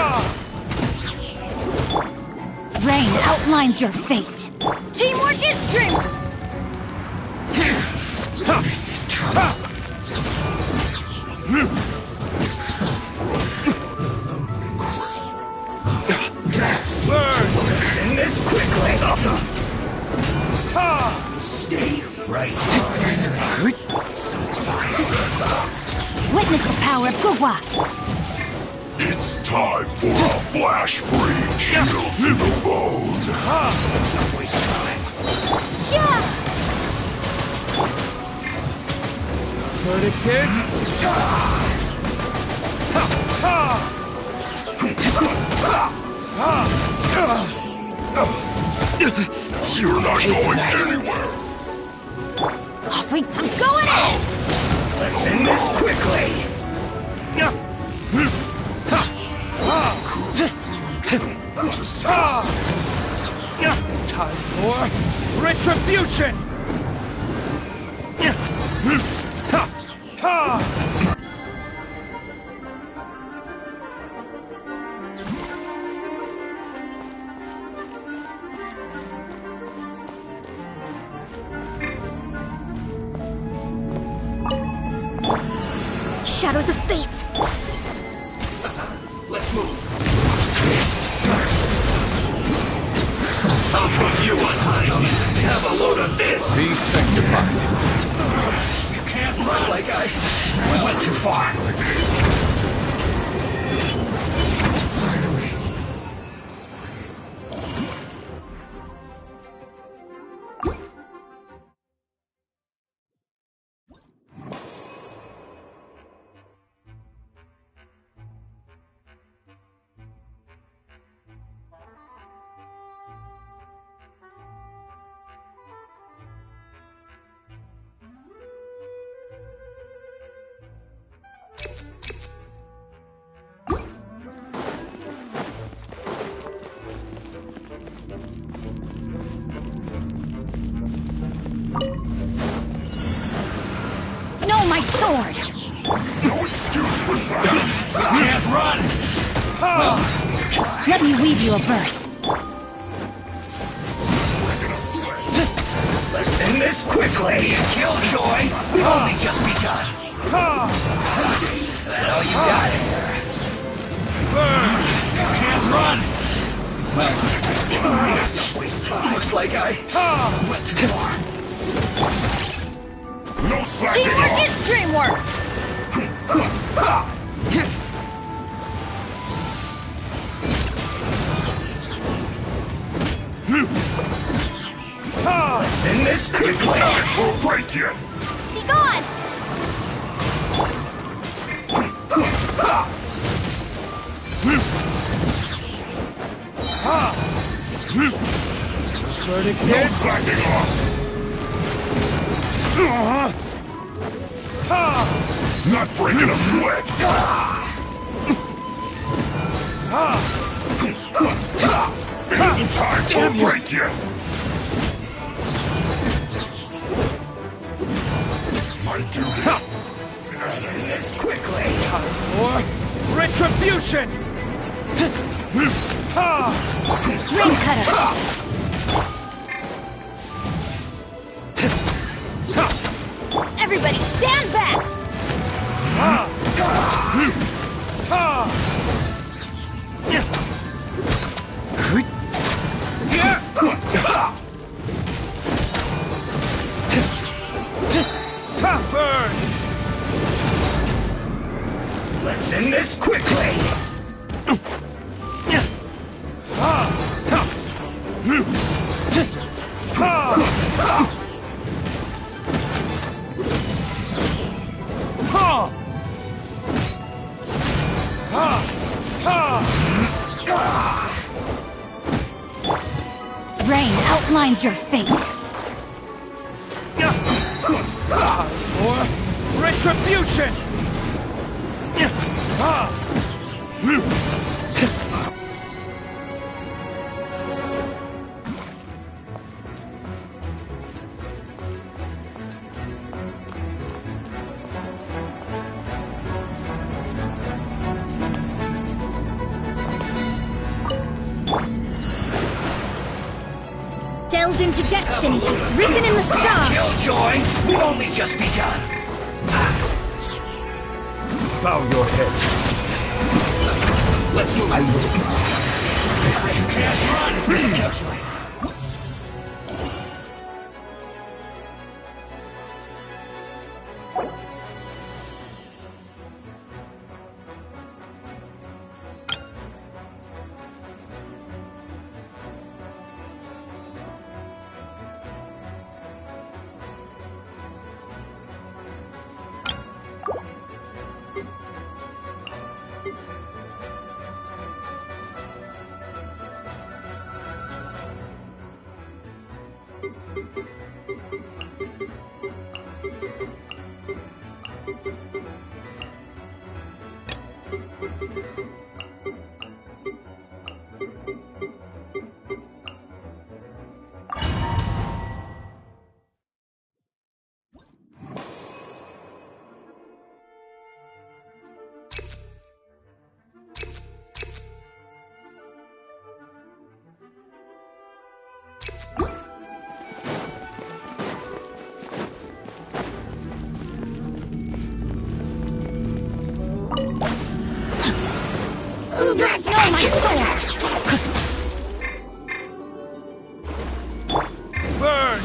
Rain outlines your fate. Teamwork is dreamwork! This is trouble. That's Let's end this quickly. Stay right there. Witness the power of Gugwa! It's time for a flash freeze. Chill to the bone. Let's not waste time. Yeah! Verdict is... You're not going anywhere. I'm going in! Let's end this quickly. Time for retribution. Shadows of fate! Let's move. This first. I'll put you on high. Have a load of this. Be sanctified. You can't rush like I went too far. Finally. No, my sword! No excuse for that. You can't run. Let me weave you a verse. Let's end this quickly. Killjoy, we've only just begun. That all you got here? You can't run. Let's not waste time. Looks like I went too far. No slacking Teamwork off. is dreamwork! Let's end this quickly. Won't break yet. Be gone! Verdict No is... slacking off. Not breaking a sweat. It isn't time for a break yet. My duty. Let's end this quickly. Time for retribution. Ring cutter! Everybody stand back! Top burn. Let's end this quickly. Rain outlines your fate. Time for Retribution! Delved into destiny, written in the stars. Killjoy, we've only just begun. Bow your head. Let's move. This is Killjoy. Let's know my soul! Burn!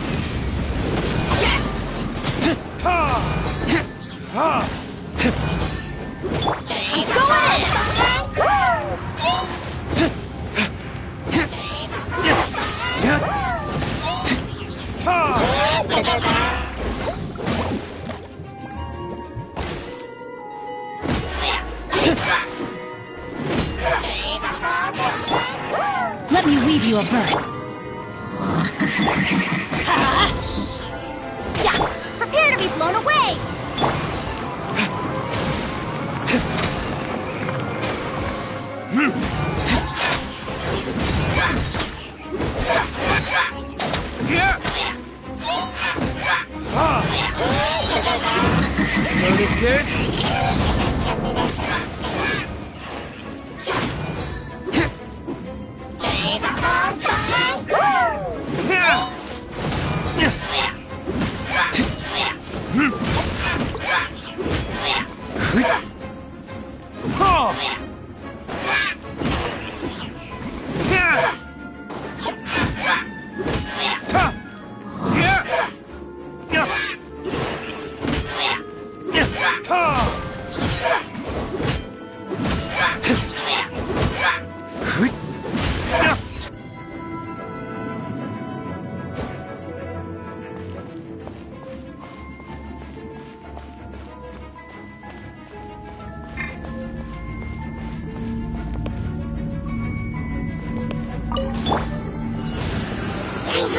Go in! Let me weave you a bird. Prepare to be blown away! Loaded disc.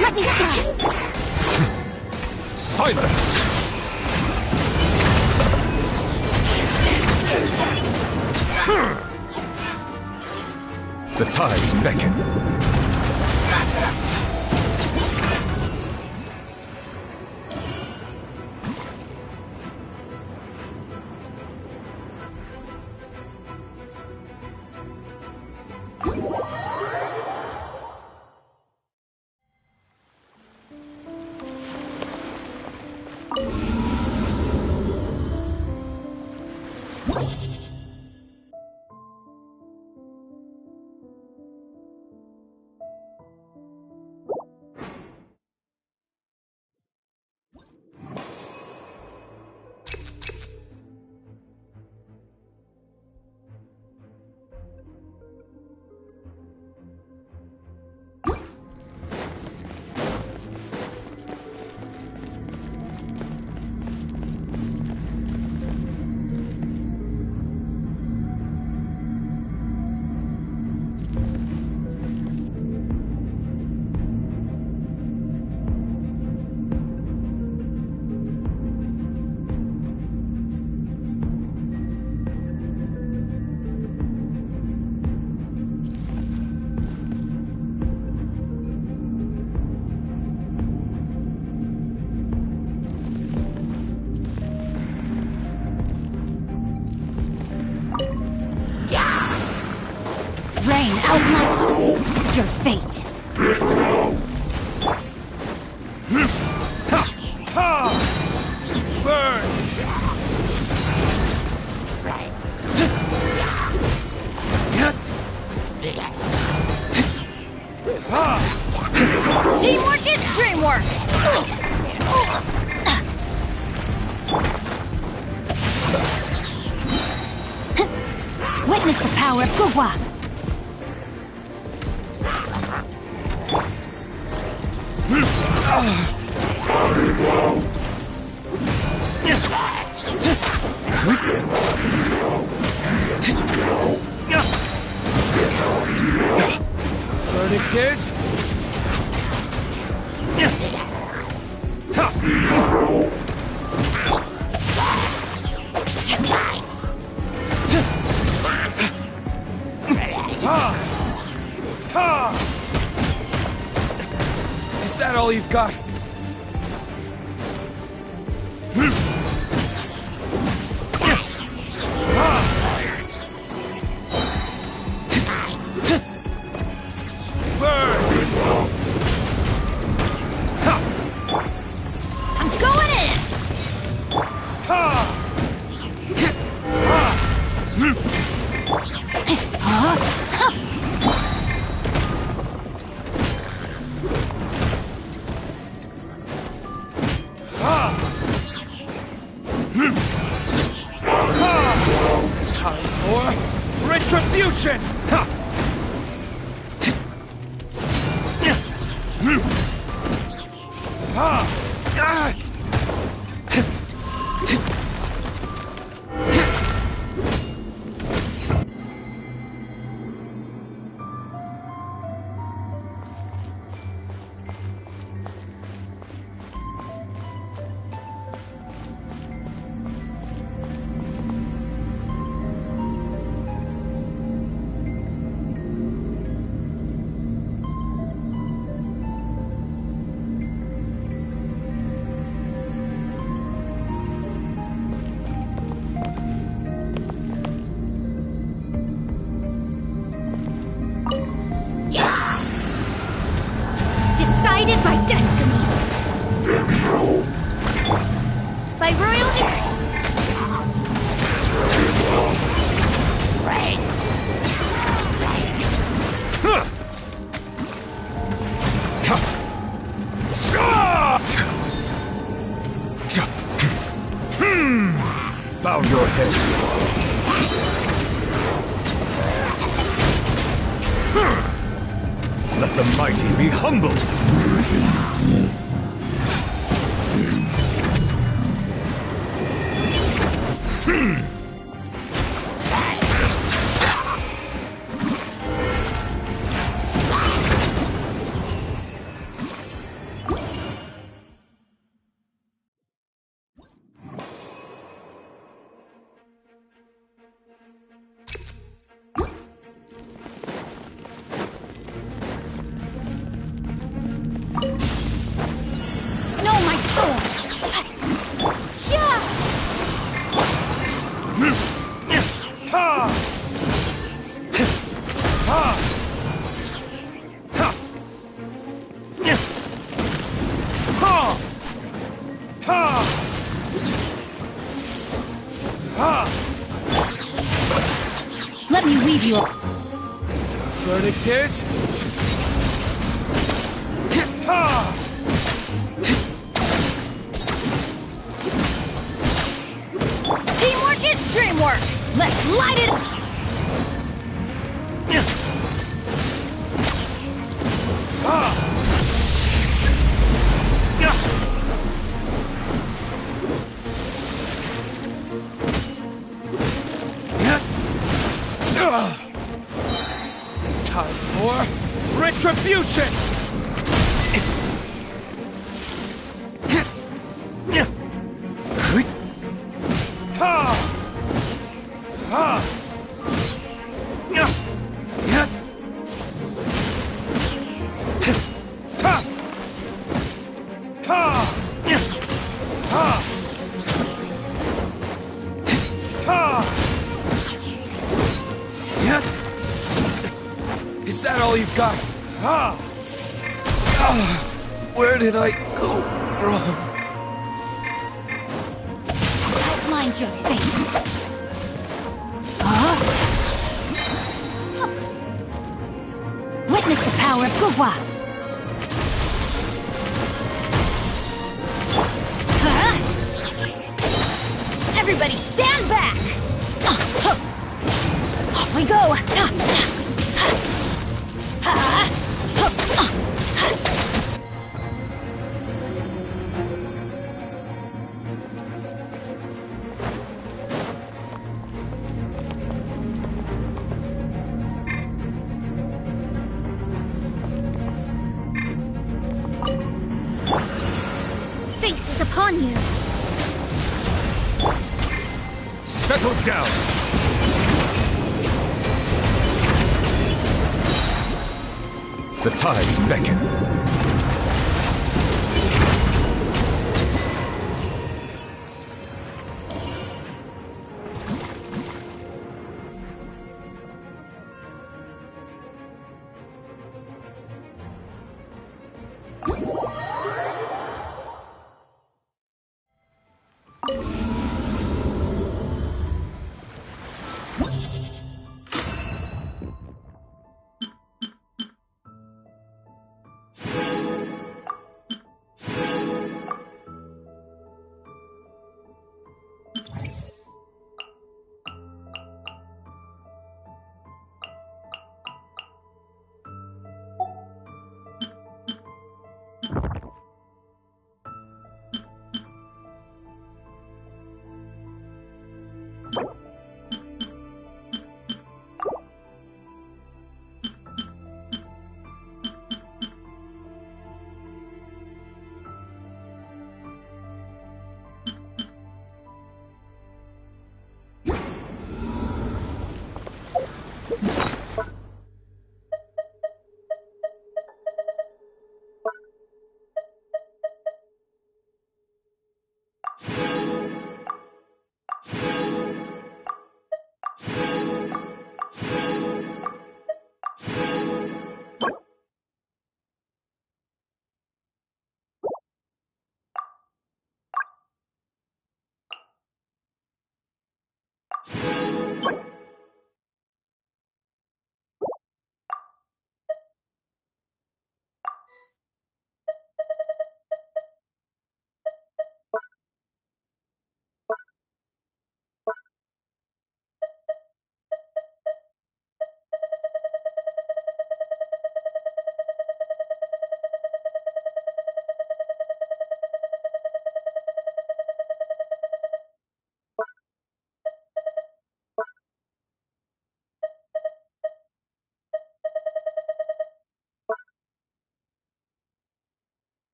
Let me start! Silence! The tides beckon. Rain, outline your fate. Burn! Teamwork is dreamwork! Witness the power of Gugwa! Verdict is... Is that all you've got? Time for retribution! Decided by destiny. By royal decree. Bow your head. Let the mighty be humbled. Let me weave you up. Verdict is... Teamwork is dreamwork! Let's light it up! Time for retribution! Is that all you've got? Where did I go wrong? Outlines your fate. Witness the power of Gugwa. Everybody stand back! Off we go! Fate is upon you! Settle down! The tides beckon.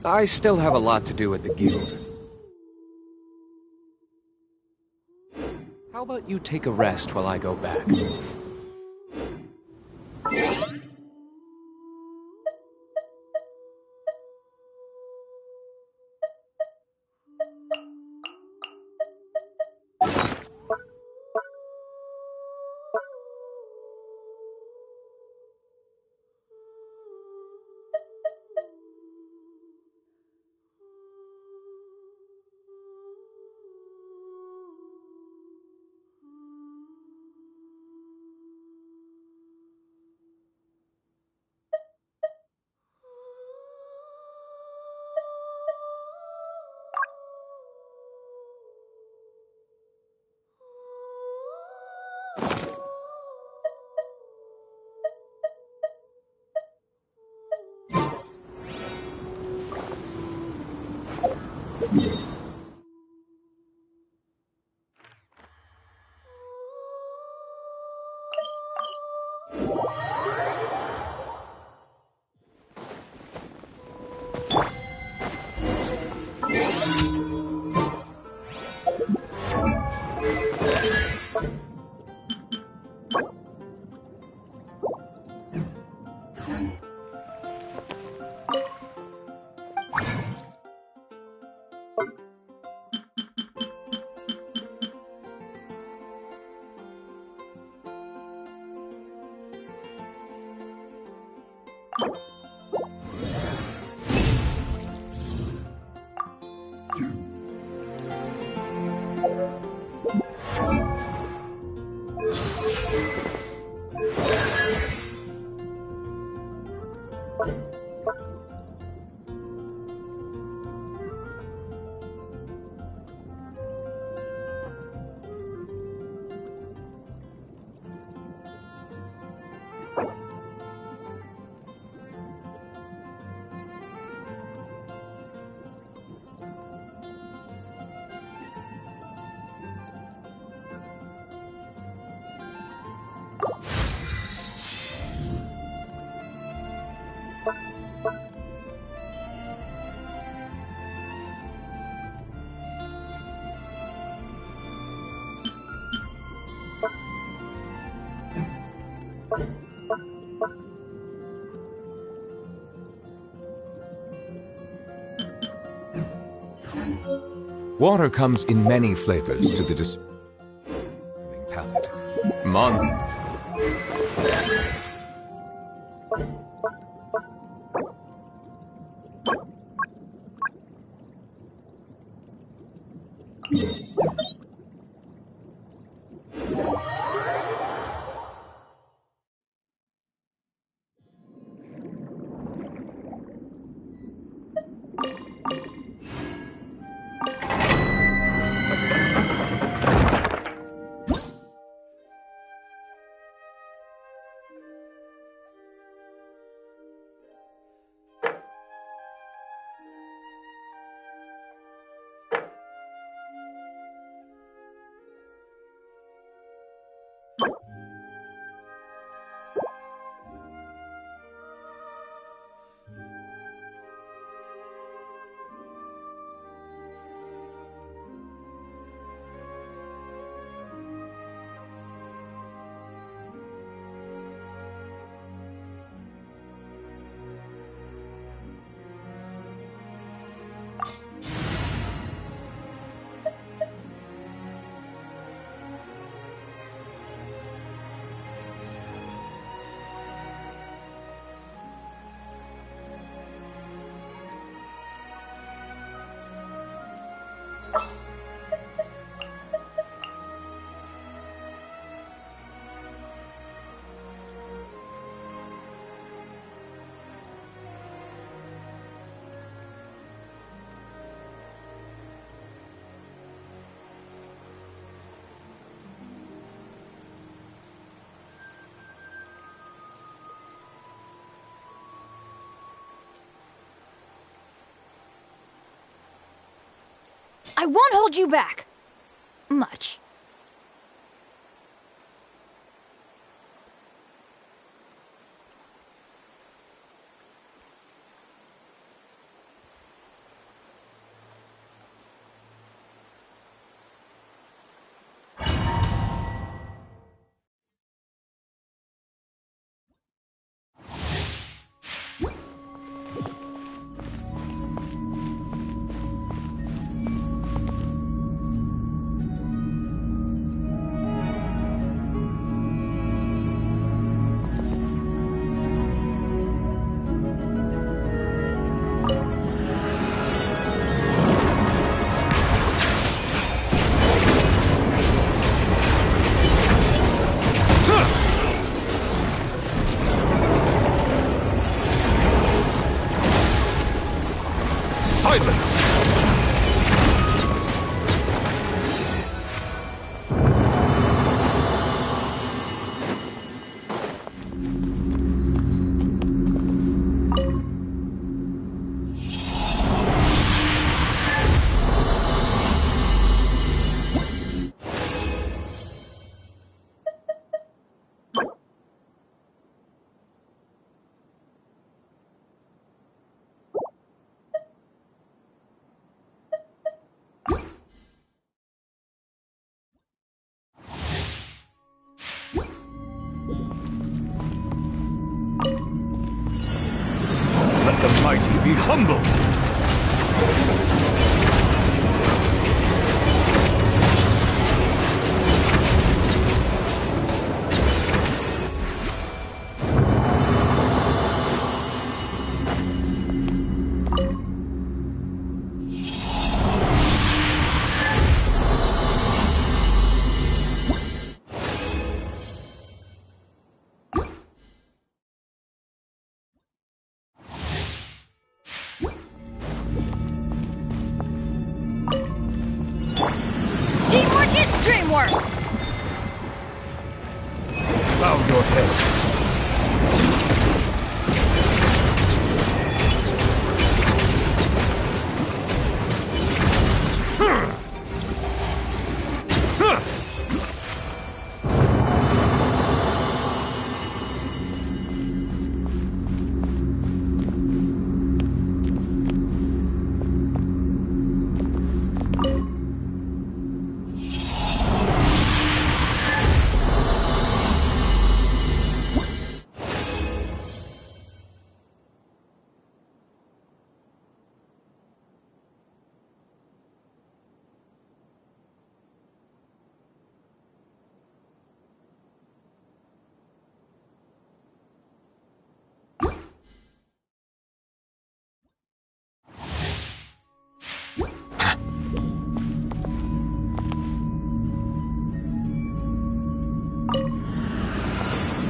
I still have a lot to do at the guild. How about you take a rest while I go back? Water comes in many flavors to the palate. I won't hold you back. Much. be humbled! Teamwork is dreamwork! Bow your head.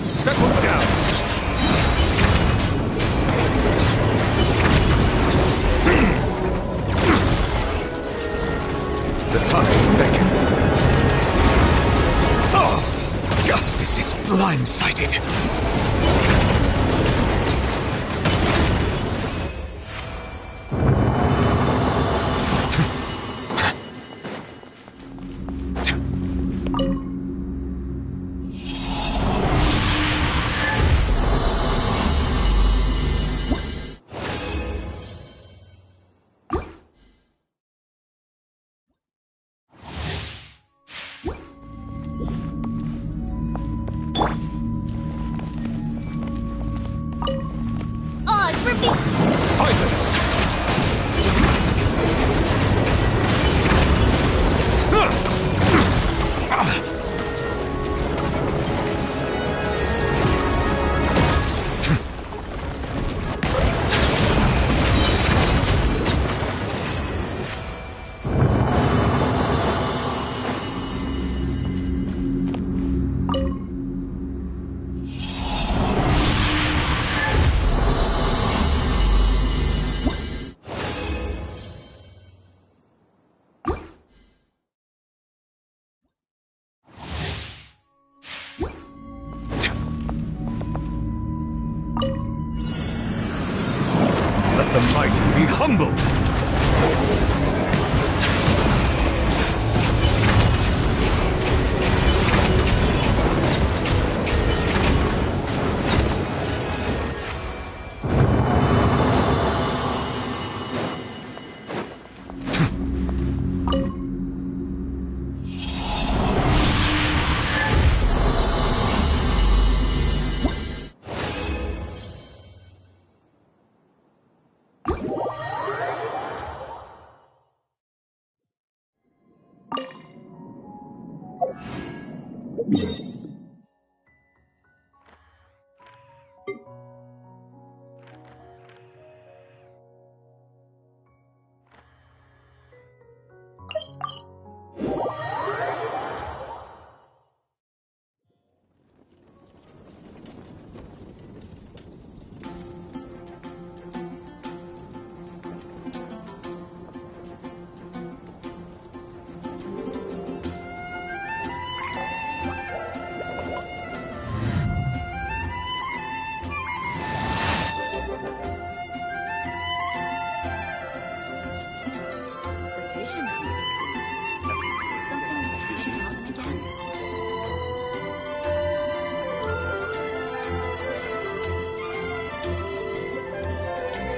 Settle down! The tides beckon. Oh! Justice is blindsided. Silence! Let the mighty be humbled!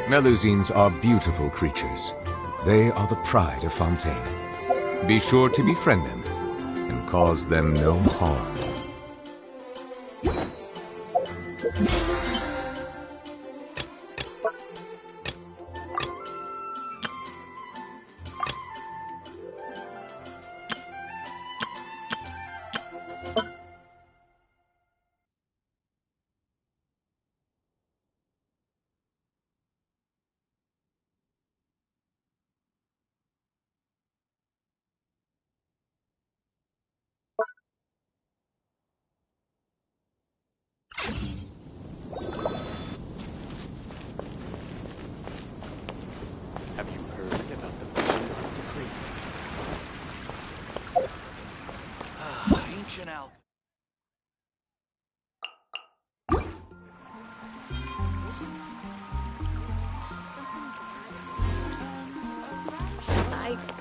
Melusines are beautiful creatures. They are the pride of Fontaine. Be sure to befriend them and cause them no harm.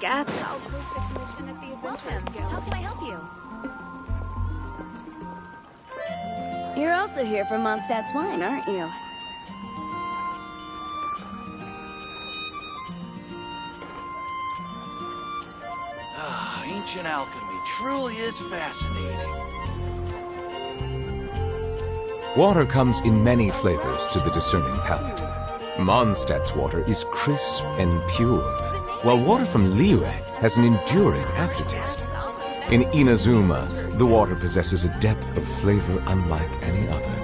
guess I'll post a commission at the Adventurers Guild. How can I help you? You're also here for Mondstadt's wine, aren't you? Ancient alchemy truly is fascinating. Water comes in many flavors to the discerning palate. Mondstadt's water is crisp and pure, while water from Liyue has an enduring aftertaste. In Inazuma, the water possesses a depth of flavor unlike any other.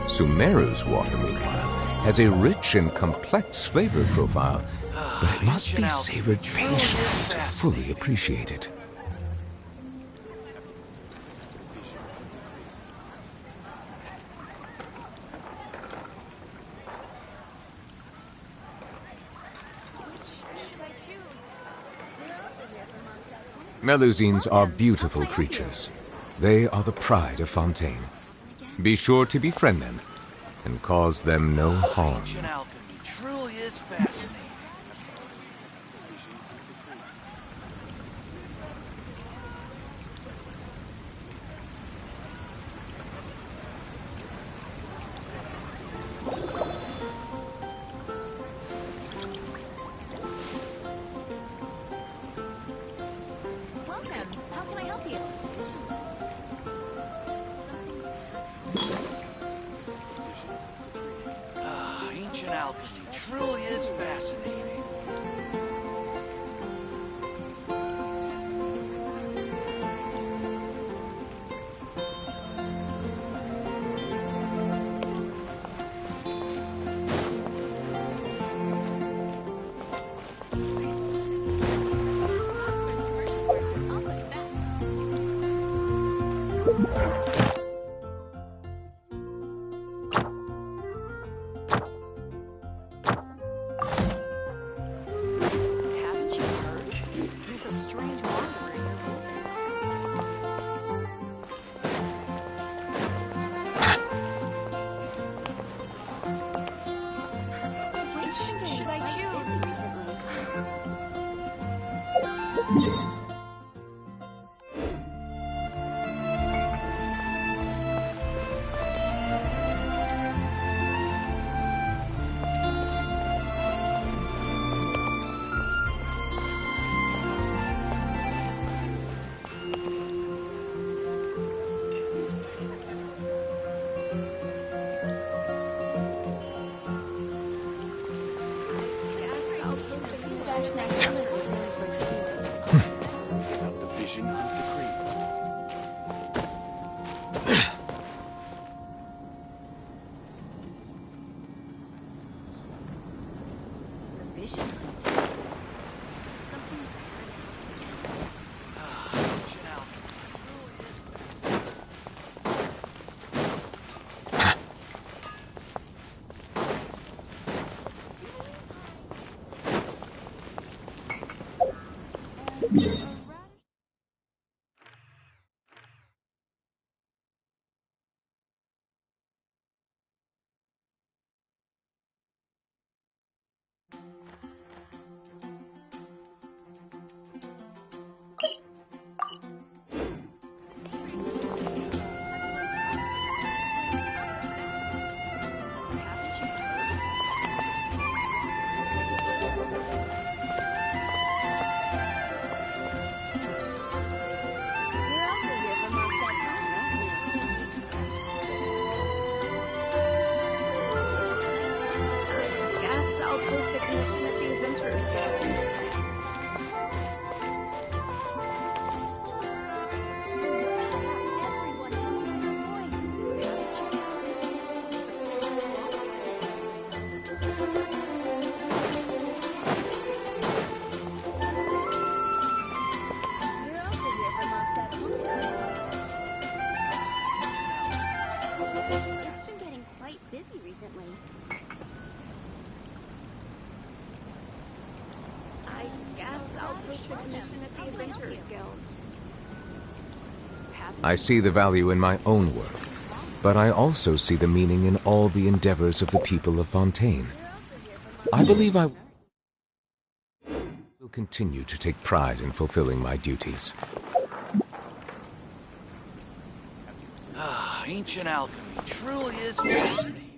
Sumeru's water, meanwhile, has a rich and complex flavor profile, but it must be savored patiently to fully appreciate it. Melusines are beautiful creatures. They are the pride of Fontaine. Be sure to befriend them and cause them no harm. Ancient alchemy truly is fascinating. Ancient alchemy truly is fascinating. I see the value in my own work, but I also see the meaning in all the endeavors of the people of Fontaine. I believe I will will continue to take pride in fulfilling my duties. Ah, ancient alchemy truly is fascinating.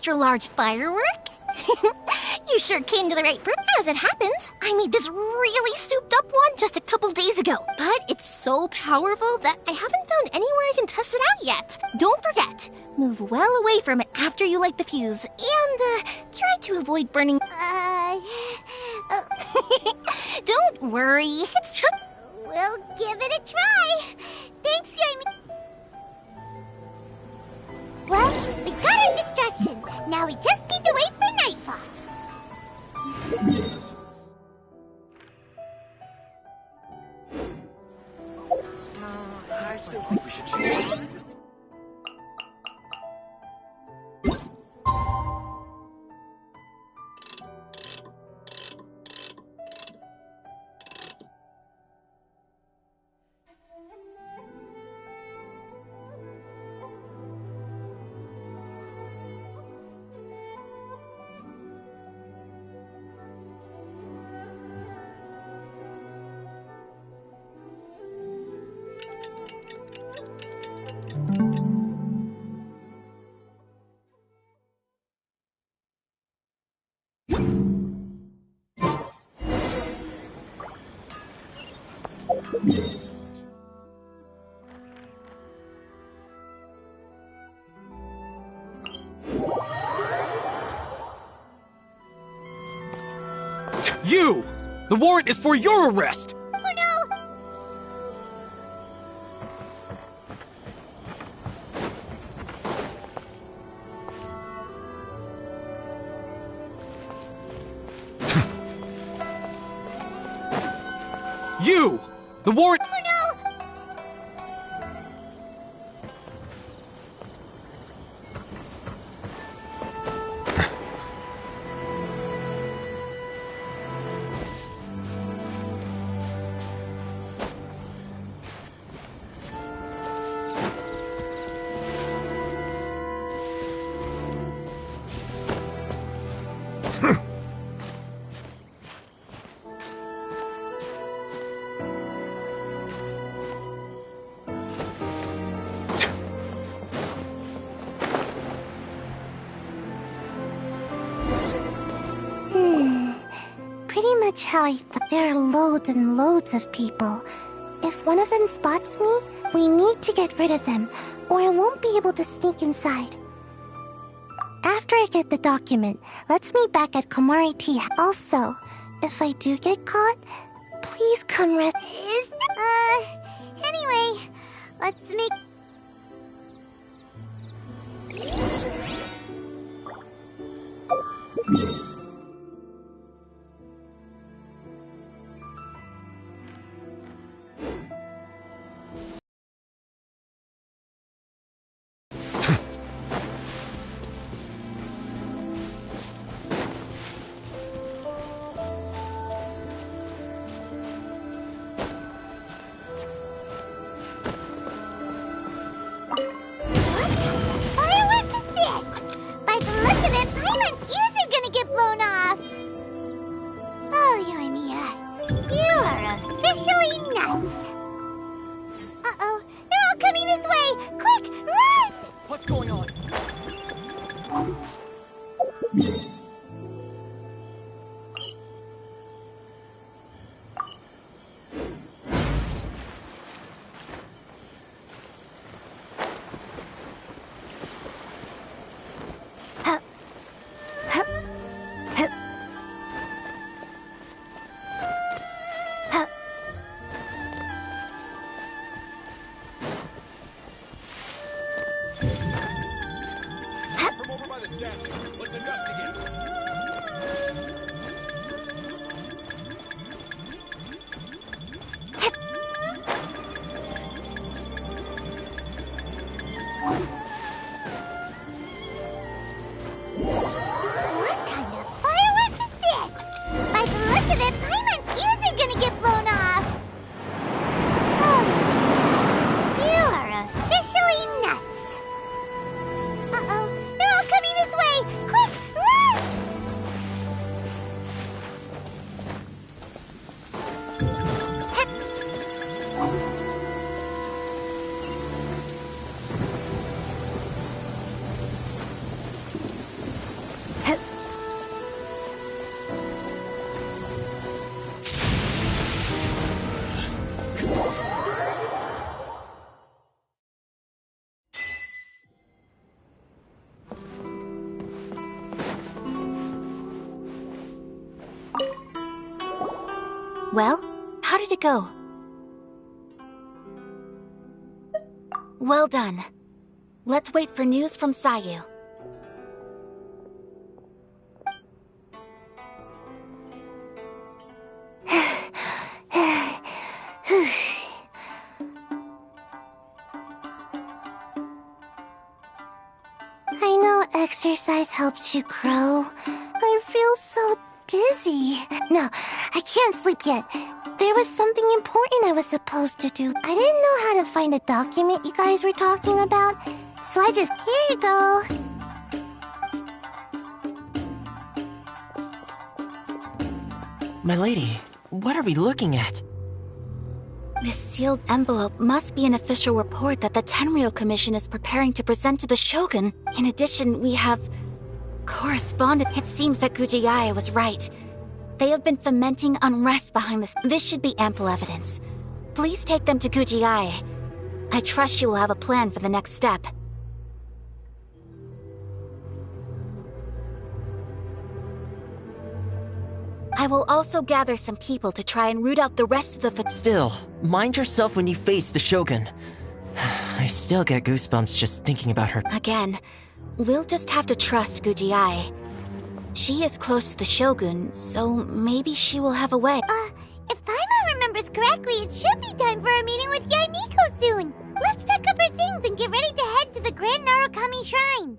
extra-large firework? You sure came to the right person. As it happens, I made this really souped-up one just a couple days ago. But it's so powerful that I haven't found anywhere I can test it out yet. Don't forget, move well away from it after you light the fuse. And, try to avoid burning... Don't worry, it's just... We'll give it a try. Thanks, Jamie. Well, we got our distraction. Now we just need to wait for nightfall. I still think we should change it. You! The warrant is for your arrest! Oh no! You! The warrant... Oh no! Pretty much how I thought. There are loads and loads of people. If one of them spots me, we need to get rid of them, or I won't be able to sneak inside. After I get the document, let's meet back at Komari Tea. Also, if I do get caught, please come anyway, let's make... From over by the statue. Well, how did it go? Well done. Let's wait for news from Sayu. I know exercise helps you grow. I feel so dizzy. No, I can't sleep yet. There was something important I was supposed to do. I didn't know how to find a document you guys were talking about, so I just... Here you go. My lady, what are we looking at? This sealed envelope must be an official report that the Tenryou Commission is preparing to present to the Shogun. In addition, we have... correspondence. It seems that Gujiai was right. They have been fomenting unrest behind this. This should be ample evidence. Please take them to Gujiai. I trust she will have a plan for the next step. I will also gather some people to try and root out the rest of the... Still, mind yourself when you face the Shogun. I still get goosebumps just thinking about her. Again, we'll just have to trust Gujiai. She is close to the Shogun, so maybe she will have a way. If Paimon remembers correctly, it should be time for a meeting with Yaimiko soon. Let's pack up our things and get ready to head to the Grand Narukami Shrine.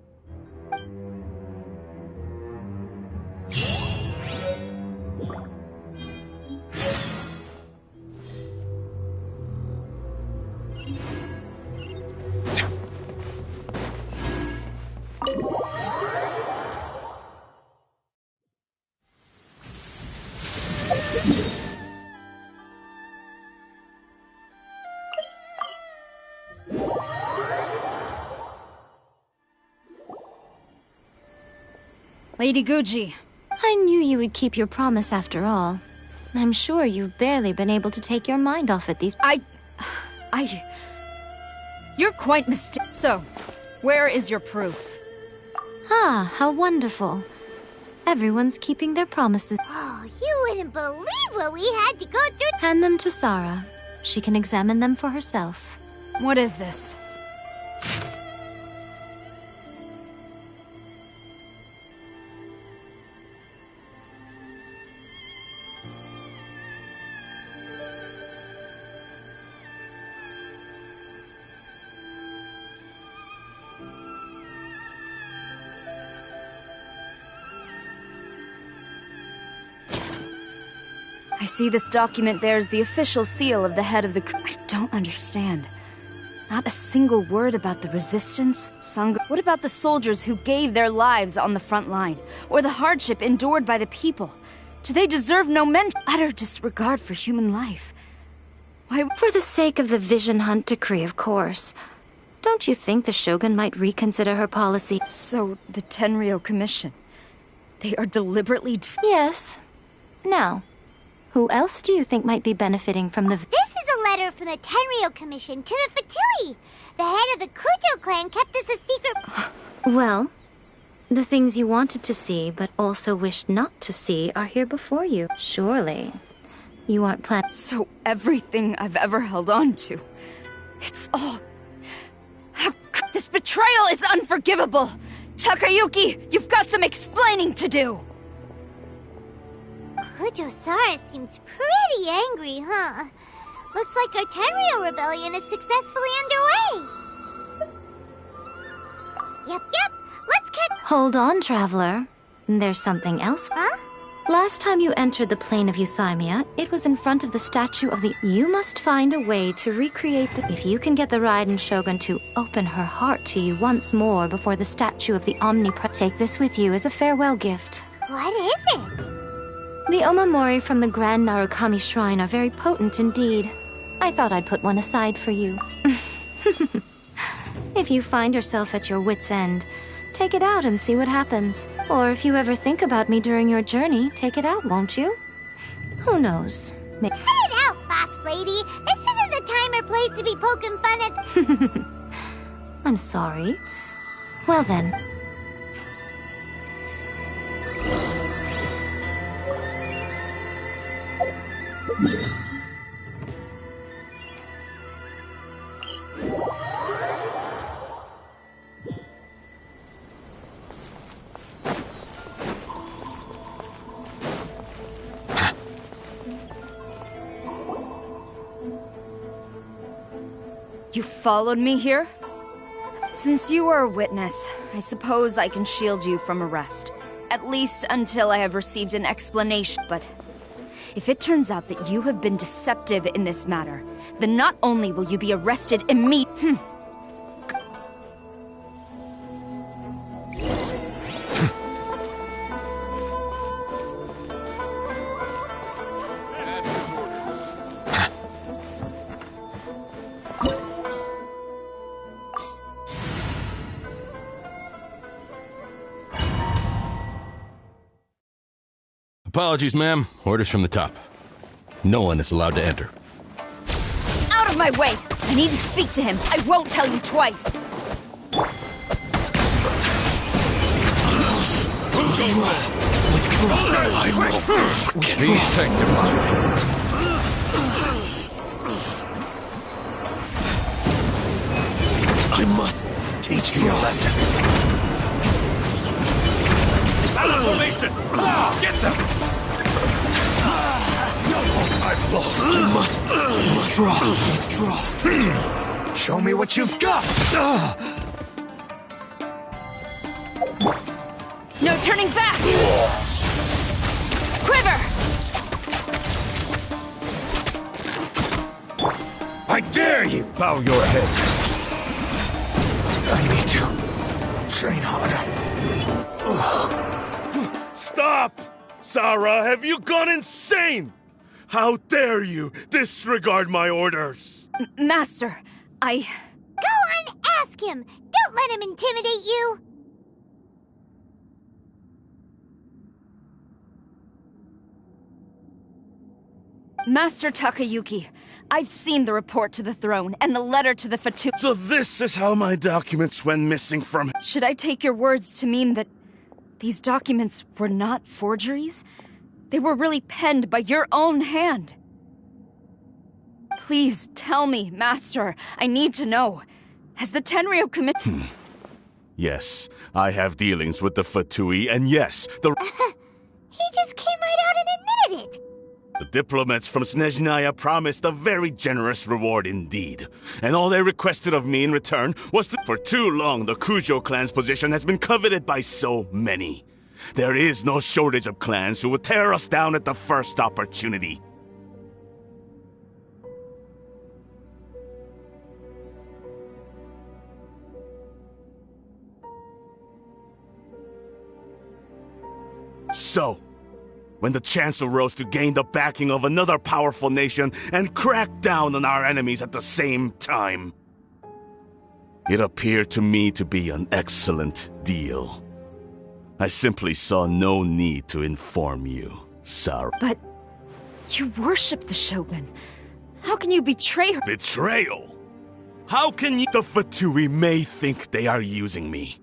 Lady Guji. I knew you would keep your promise after all. I'm sure you've barely been able to take your mind off it these... You're quite So, where is your proof? Ah, how wonderful. Everyone's keeping their promises. Oh, you wouldn't believe what we had to go through. Hand them to Sarah. She can examine them for herself. What is this? I see this document bears the official seal of the head of the... I don't understand. Not a single word about the resistance, Sangha. What about the soldiers who gave their lives on the front line? Or the hardship endured by the people? Do they deserve no mention? Utter disregard for human life. Why... For the sake of the Vision Hunt decree, of course. Don't you think the Shogun might reconsider her policy? So, the Tenryou Commission... They are deliberately... Yes. Now... Who else do you think might be benefiting from the... This is a letter from the Tenryou Commission to the Fatui. The head of the Kujo clan kept this a secret... Well, the things you wanted to see, but also wished not to see, are here before you. Surely, you aren't planning... So everything I've ever held on to... It's all... This betrayal is unforgivable! Takayuki, you've got some explaining to do! Kujo-Sara seems pretty angry, huh? Looks like our Tenryou rebellion is successfully underway. Yep. Let's get... Hold on, Traveler. There's something else. Huh? Last time you entered the plane of Euthymia, it was in front of the statue of the... You must find a way to recreate the... If you can get the Raiden Shogun to open her heart to you once more before the statue of the take this with you as a farewell gift. What is it? The Omamori from the Grand Narukami Shrine are very potent indeed. I thought I'd put one aside for you. If you find yourself at your wit's end, take it out and see what happens. Or if you ever think about me during your journey, take it out, won't you? Who knows? Cut it out, Fox Lady! This isn't the time or place to be poking fun at... I'm sorry. Well then... You followed me here? Since you are a witness, I suppose I can shield you from arrest. At least until I have received an explanation. But if it turns out that you have been deceptive in this matter, then not only will you be arrested immediately. Apologies, ma'am. Orders from the top. No one is allowed to enter. Out of my way! I need to speak to him. I won't tell you twice. Withdraw. I will. Be sanctified. I must teach you a lesson. Battle formation! Get them! I've lost. I must withdraw. Show me what you've got! No turning back! Quiver! I dare you! Bow your head. I need to train harder. Stop! Sarah, have you gone insane? How dare you disregard my orders? Master, Go on, ask him! Don't let him intimidate you! Master Takayuki, I've seen the report to the throne and the letter to the Fatu. So this is how my documents went missing from... Should I take your words to mean that these documents were not forgeries? They were really penned by your own hand. Please tell me, Master. I need to know. Has the Tenryo committed... Yes, I have dealings with the Fatui, and yes, the... He just came right out and admitted it! The diplomats from Snezhnaya promised a very generous reward indeed. And all they requested of me in return was to... For too long, the Kujo clan's position has been coveted by so many. There is no shortage of clans who will tear us down at the first opportunity. So, when the chance arose to gain the backing of another powerful nation and crack down on our enemies at the same time, it appeared to me to be an excellent deal. I simply saw no need to inform you, Sarah. But you worship the Shogun. How can you betray her? Betrayal? How can you... The Fatui may think they are using me,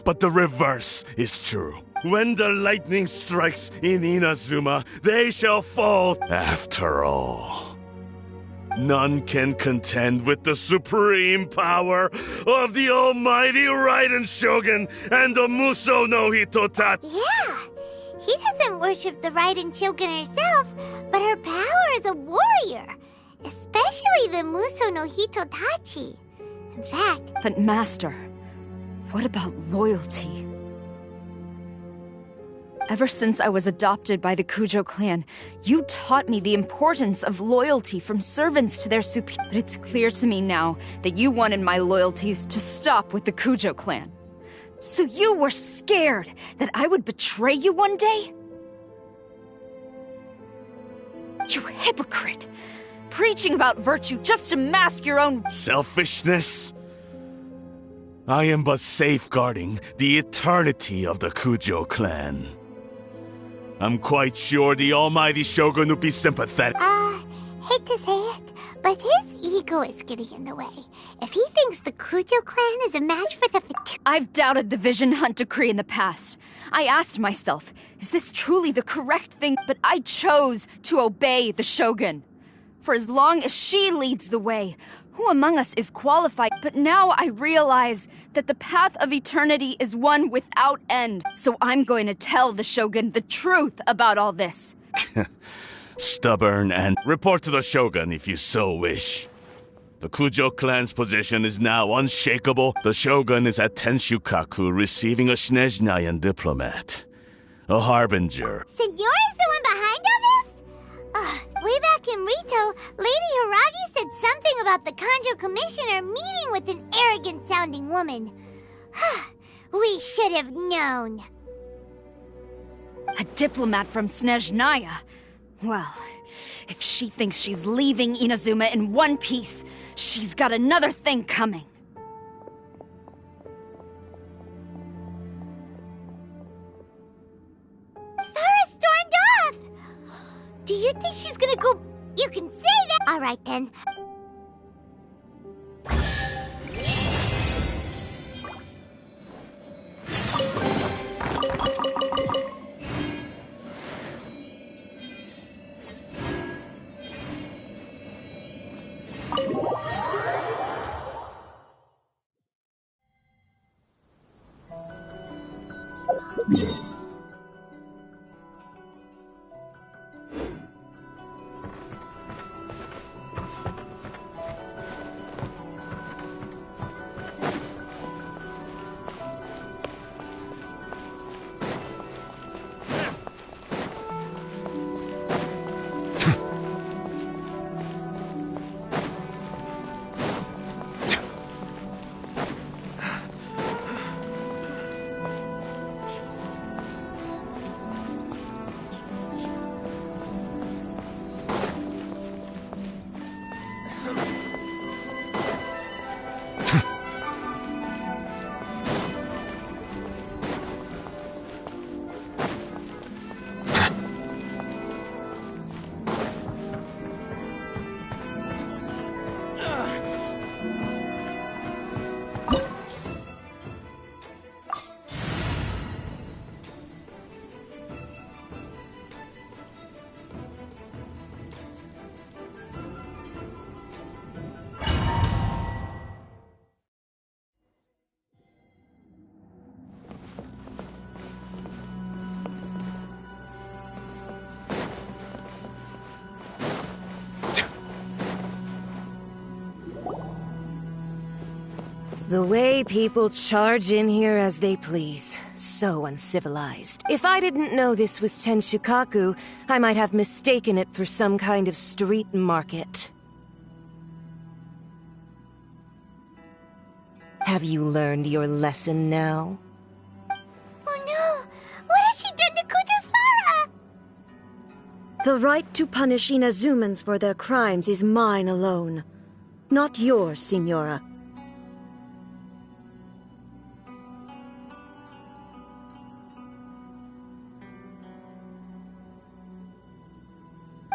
but the reverse is true. When the lightning strikes in Inazuma, they shall fall. After all, none can contend with the supreme power of the almighty Raiden Shogun and the Muso no Hitotachi. Yeah, he doesn't worship the Raiden Shogun herself, but her power as a warrior, especially the Muso no Hitotachi. In fact... But Master, what about loyalty? Ever since I was adopted by the Kujo clan, you taught me the importance of loyalty from servants to their superiors. But it's clear to me now that you wanted my loyalties to stop with the Kujo clan. So you were scared that I would betray you one day? You hypocrite! Preaching about virtue just to mask your own... Selfishness? I am but safeguarding the eternity of the Kujo clan. I'm quite sure the almighty Shogun would be sympathetic. Hate to say it, but his ego is getting in the way. If he thinks the Kujo clan is a match for the... I've doubted the Vision Hunt decree in the past. I asked myself, is this truly the correct thing? But I chose to obey the Shogun. For as long as she leads the way, who among us is qualified? But now I realize that the path of eternity is one without end. So I'm going to tell the Shogun the truth about all this. Stubborn and... Report to the Shogun if you so wish. The Kujo clan's position is now unshakable. The Shogun is at Tenshukaku receiving a Snezhnayan diplomat. A harbinger. Signora's the one behind all this? Way back in Rito, Lady Hiragi said something about the Kanjo Commissioner meeting with an arrogant-sounding woman. We should have known. A diplomat from Snezhnaya? Well, if she thinks she's leaving Inazuma in one piece, she's got another thing coming. Sara stormed off! Do you think she's gonna go... You can say that! Alright then. The way people charge in here as they please. So uncivilized. If I didn't know this was Tenshukaku, I might have mistaken it for some kind of street market. Have you learned your lesson now? Oh no! What has she done to Kujo-Sara? The right to punish Inazumans for their crimes is mine alone. Not yours, Signora.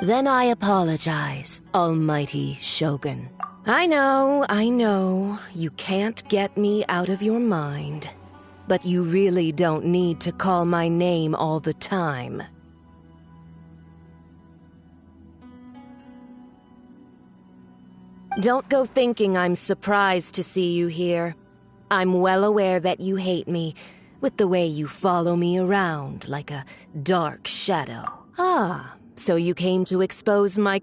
Then I apologize, Almighty Shogun. I know, you can't get me out of your mind. But you really don't need to call my name all the time. Don't go thinking I'm surprised to see you here. I'm well aware that you hate me, with the way you follow me around like a dark shadow. So you came to expose my...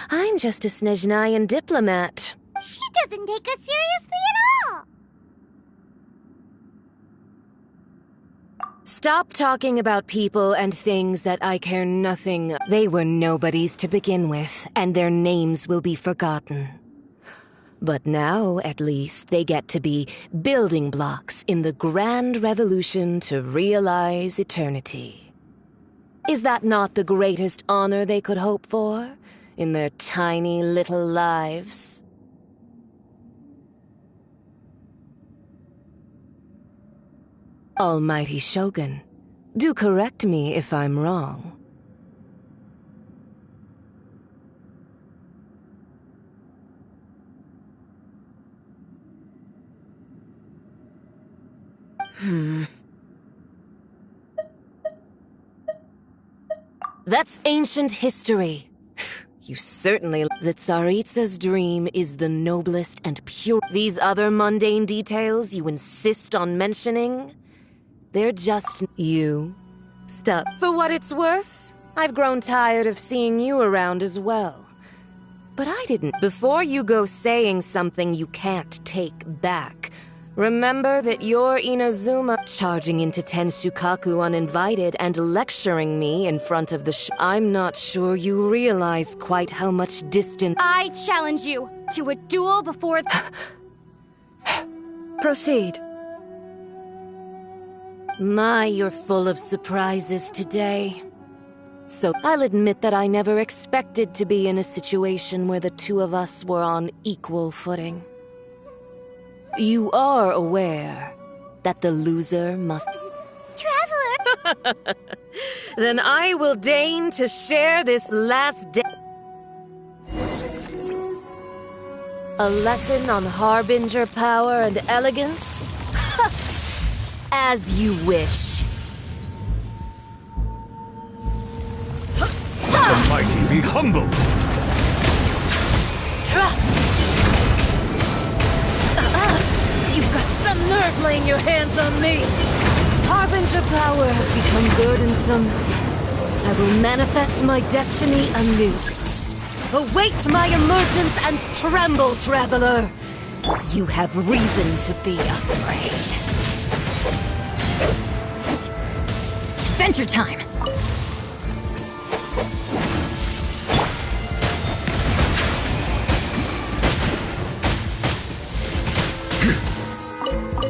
I'm just a Snezhnayan diplomat. She doesn't take us seriously at all! Stop talking about people and things that I care nothing. They were nobodies to begin with, and their names will be forgotten. But now, at least, they get to be building blocks in the grand revolution to realize eternity. Is that not the greatest honor they could hope for in their tiny little lives? Almighty Shogun, do correct me if I'm wrong. That's ancient history. You certainly... The Tsaritsa's dream is the noblest and pure... These other mundane details you insist on mentioning? They're just... You. Stop. For what it's worth, I've grown tired of seeing you around as well. But I didn't. Before you go saying something you can't take back, remember that you're Inazuma, charging into Tenshukaku uninvited and lecturing me in front of the I'm not sure you realize quite how much distance— I challenge you to a duel before— Proceed. My, you're full of surprises today. So I'll admit that I never expected to be in a situation where the two of us were on equal footing. You are aware that the loser must— Traveler! Then I will deign to share this last day. A lesson on harbinger power and elegance? As you wish. Let the mighty be humbled! You've got some nerve laying your hands on me! Harbinger power has become burdensome. I will manifest my destiny anew. Await my emergence and tremble, traveler! You have reason to be afraid. Adventure time!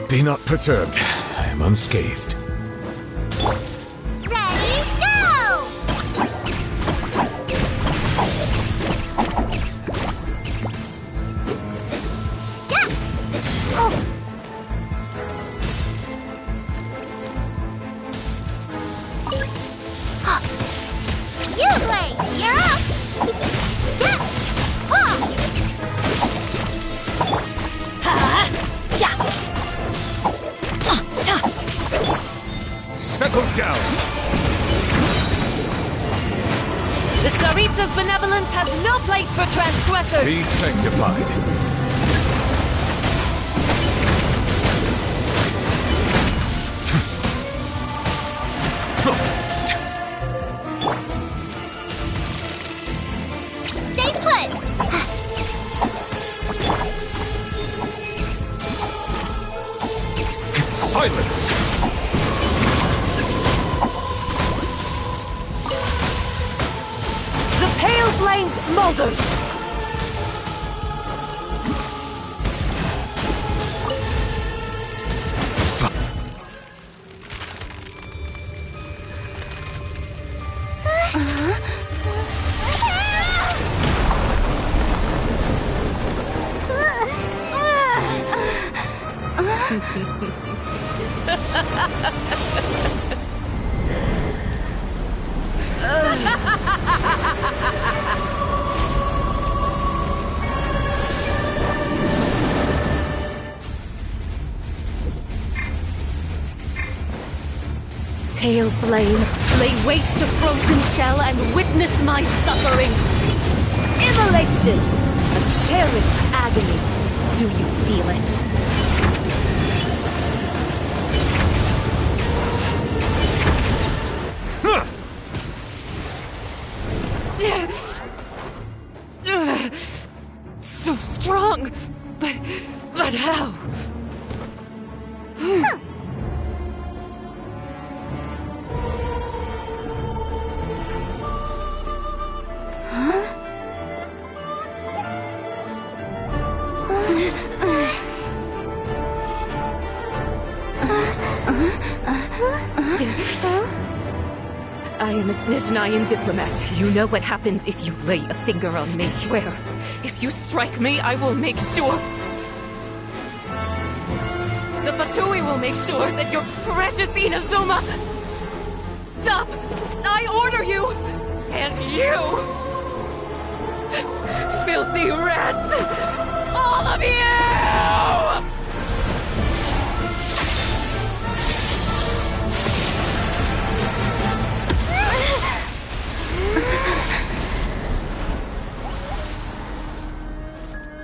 Be not perturbed. I am unscathed. Ready, go! Yeah! Oh. You play! You're up! Yeah! Settle down! The Tsaritsa's benevolence has no place for transgressors! Be sanctified. Stay put! Silence! The pale flame smolders! Pale flame, lay waste to frozen shell and witness my suffering. Immolation! A cherished agony. Do you feel it? So strong, but how? I am a Snezhnayan diplomat. You know what happens if you lay a finger on me, swear. If you strike me, I will make sure... The Fatui will make sure that your precious Inazuma... Stop! I order you! And you! Filthy rats! All of you!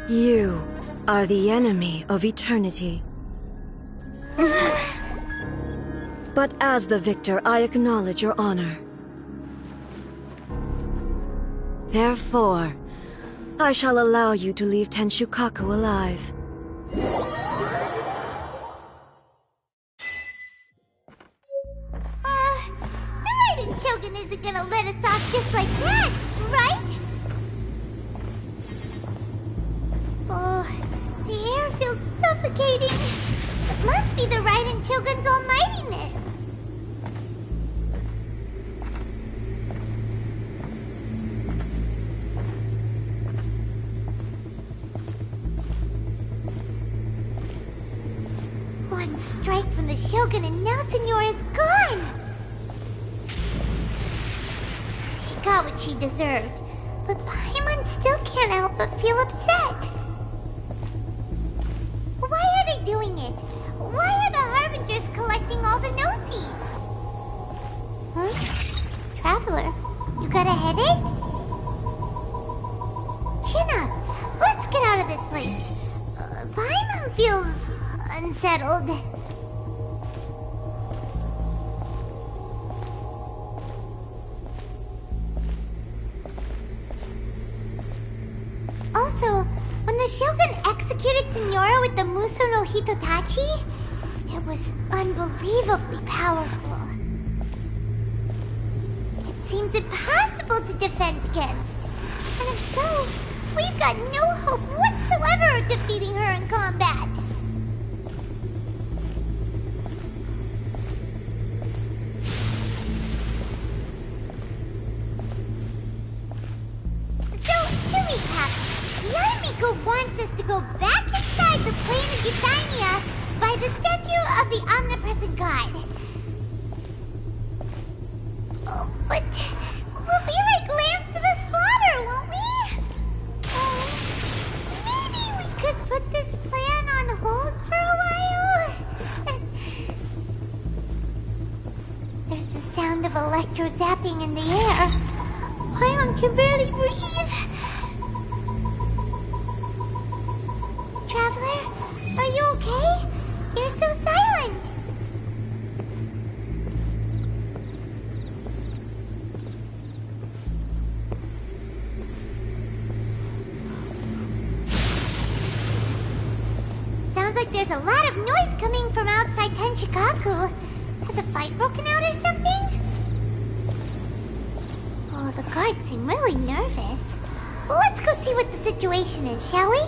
You are the enemy of eternity. But as the victor, I acknowledge your honor. Therefore, I shall allow you to leave Tenshukaku alive. The Raiden Shogun isn't gonna let us off just like that, right? Oh, the air feels suffocating. It must be the Raiden Shogun's almightiness. One strike from the Shogun and now Senora is gone! She got what she deserved, but Paimon still can't help but feel upset. Why are they doing it? Why are the Harbingers collecting all the no-seeds? Huh? Traveler, you got a headache? Chin up. Let's get out of this place. Paimon feels unsettled. Also, when the Shogun executed Senora with the Muso no Hitotachi, it was unbelievably powerful. It seems impossible to defend against. And if so, we've got no hope whatsoever of defeating her in combat. So, to recap, Yamiko wants us to go back inside the plane of Euthymia by the statue of the omnipresent god. Oh, but we'll be like lambs to the slaughter, won't we? Oh, maybe we could put this plan on hold for a while? There's the sound of electro-zapping in the air. Paimon can barely breathe. Traveler, are you okay? You're so silent. Sounds like there's a lot of noise coming from outside Tenshukaku. Has a fight broken out or something? Oh, the guards seem really nervous. Well, let's go see what the situation is, shall we?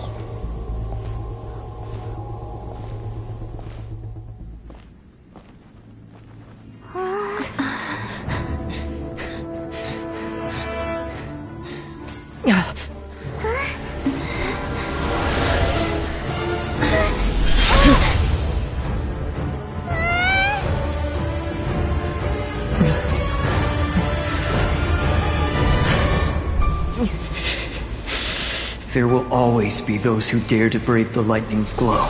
There will always be those who dare to brave the lightning's glow.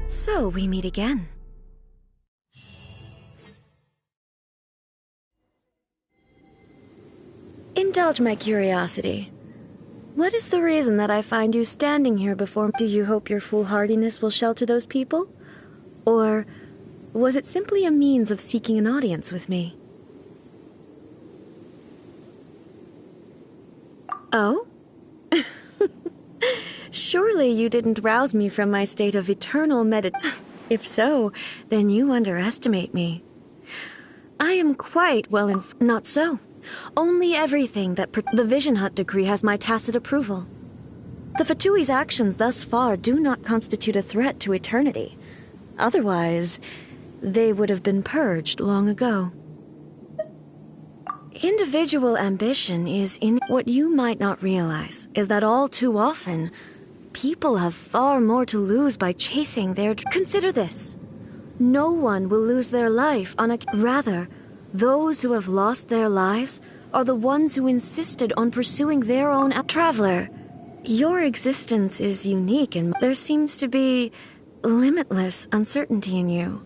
So we meet again. Indulge my curiosity. What is the reason that I find you standing here before me? Do you hope your foolhardiness will shelter those people? Or was it simply a means of seeking an audience with me? Oh? Surely you didn't rouse me from my state of eternal If so, then you underestimate me. I am quite not so. Only everything that the Vision Hunt decree has my tacit approval. The Fatui's actions thus far do not constitute a threat to eternity. Otherwise, they would have been purged long ago. Individual ambition is in what you might not realize is that all too often, people have far more to lose by chasing their... Consider this. No one will lose their life on a... Rather, those who have lost their lives are the ones who insisted on pursuing their own... Traveler, your existence is unique and there seems to be limitless uncertainty in you.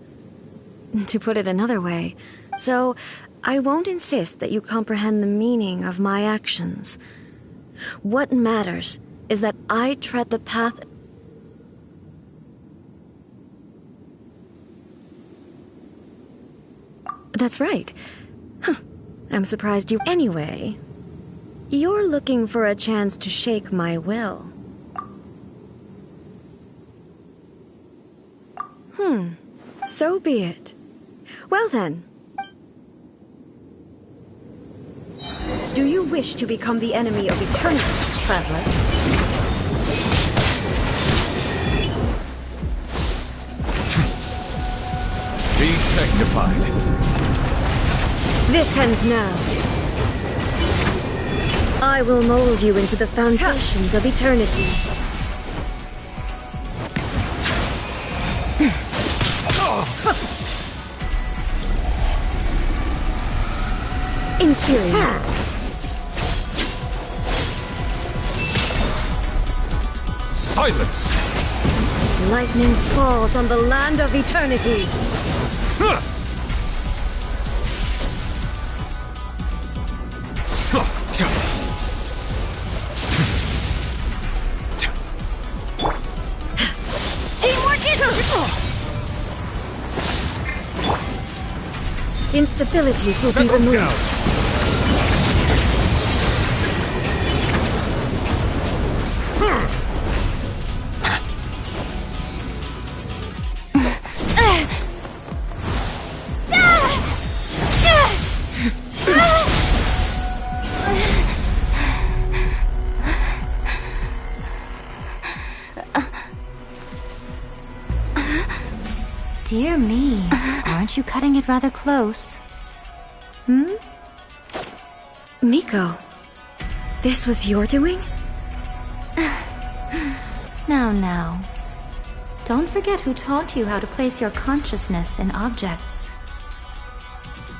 To put it another way, so I won't insist that you comprehend the meaning of my actions. What matters is that I tread the path... That's right. Huh. I'm surprised you... Anyway, you're looking for a chance to shake my will. So be it. Well then. Do you wish to become the enemy of eternity, traveler? Be sanctified. This ends now. I will mold you into the foundations of eternity. Inferior. Silence! Lightning falls on the land of eternity. Teamwork is... Instabilities will be Settle removed. down. Dear me, aren't you cutting it rather close? Miko, this was your doing? Now. Don't forget who taught you how to place your consciousness in objects.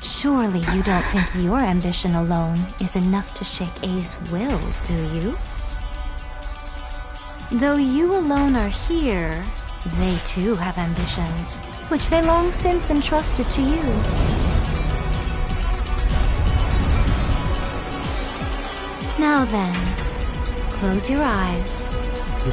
Surely you don't think your ambition alone is enough to shake A's will, do you? Though you alone are here, they too have ambitions, which they long since entrusted to you. Now then, close your eyes. We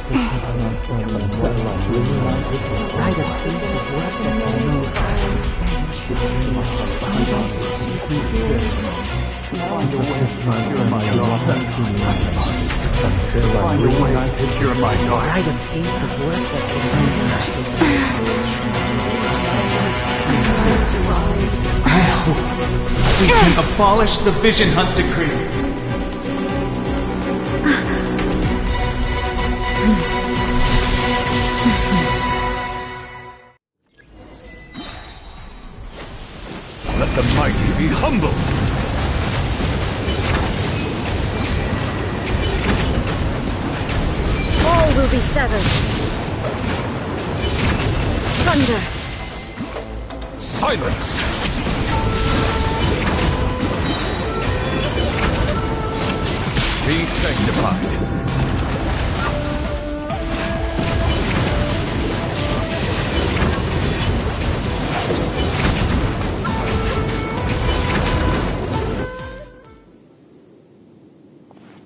can abolish the Vision Hunt decree. Let the mighty be humbled. All will be severed. Thunder. Silence! Be sanctified.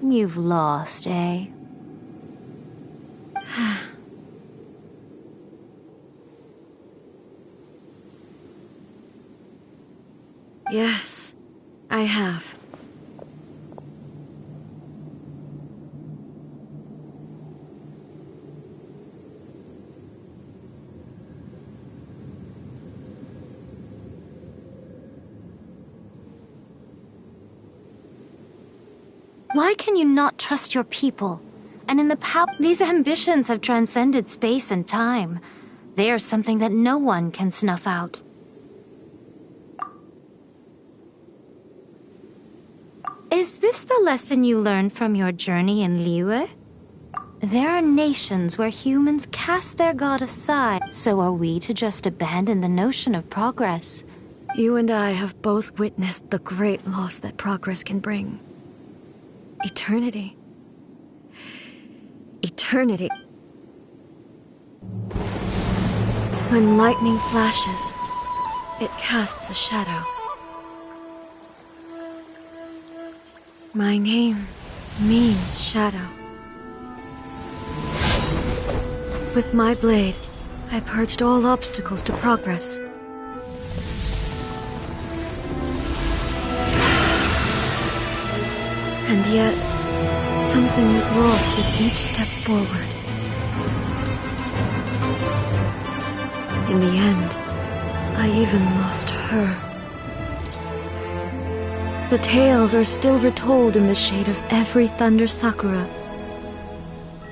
You've lost, eh? Yes, I have. Why can you not trust your people? And in the these ambitions have transcended space and time. They are something that no one can snuff out. Is this the lesson you learned from your journey in Liyue? There are nations where humans cast their god aside, so are we to just abandon the notion of progress? You and I have both witnessed the great loss that progress can bring. Eternity. Eternity. When lightning flashes, it casts a shadow. My name means shadow. With my blade, I purged all obstacles to progress. And yet, something was lost with each step forward. In the end, I even lost her. The tales are still retold in the shade of every Thunder Sakura.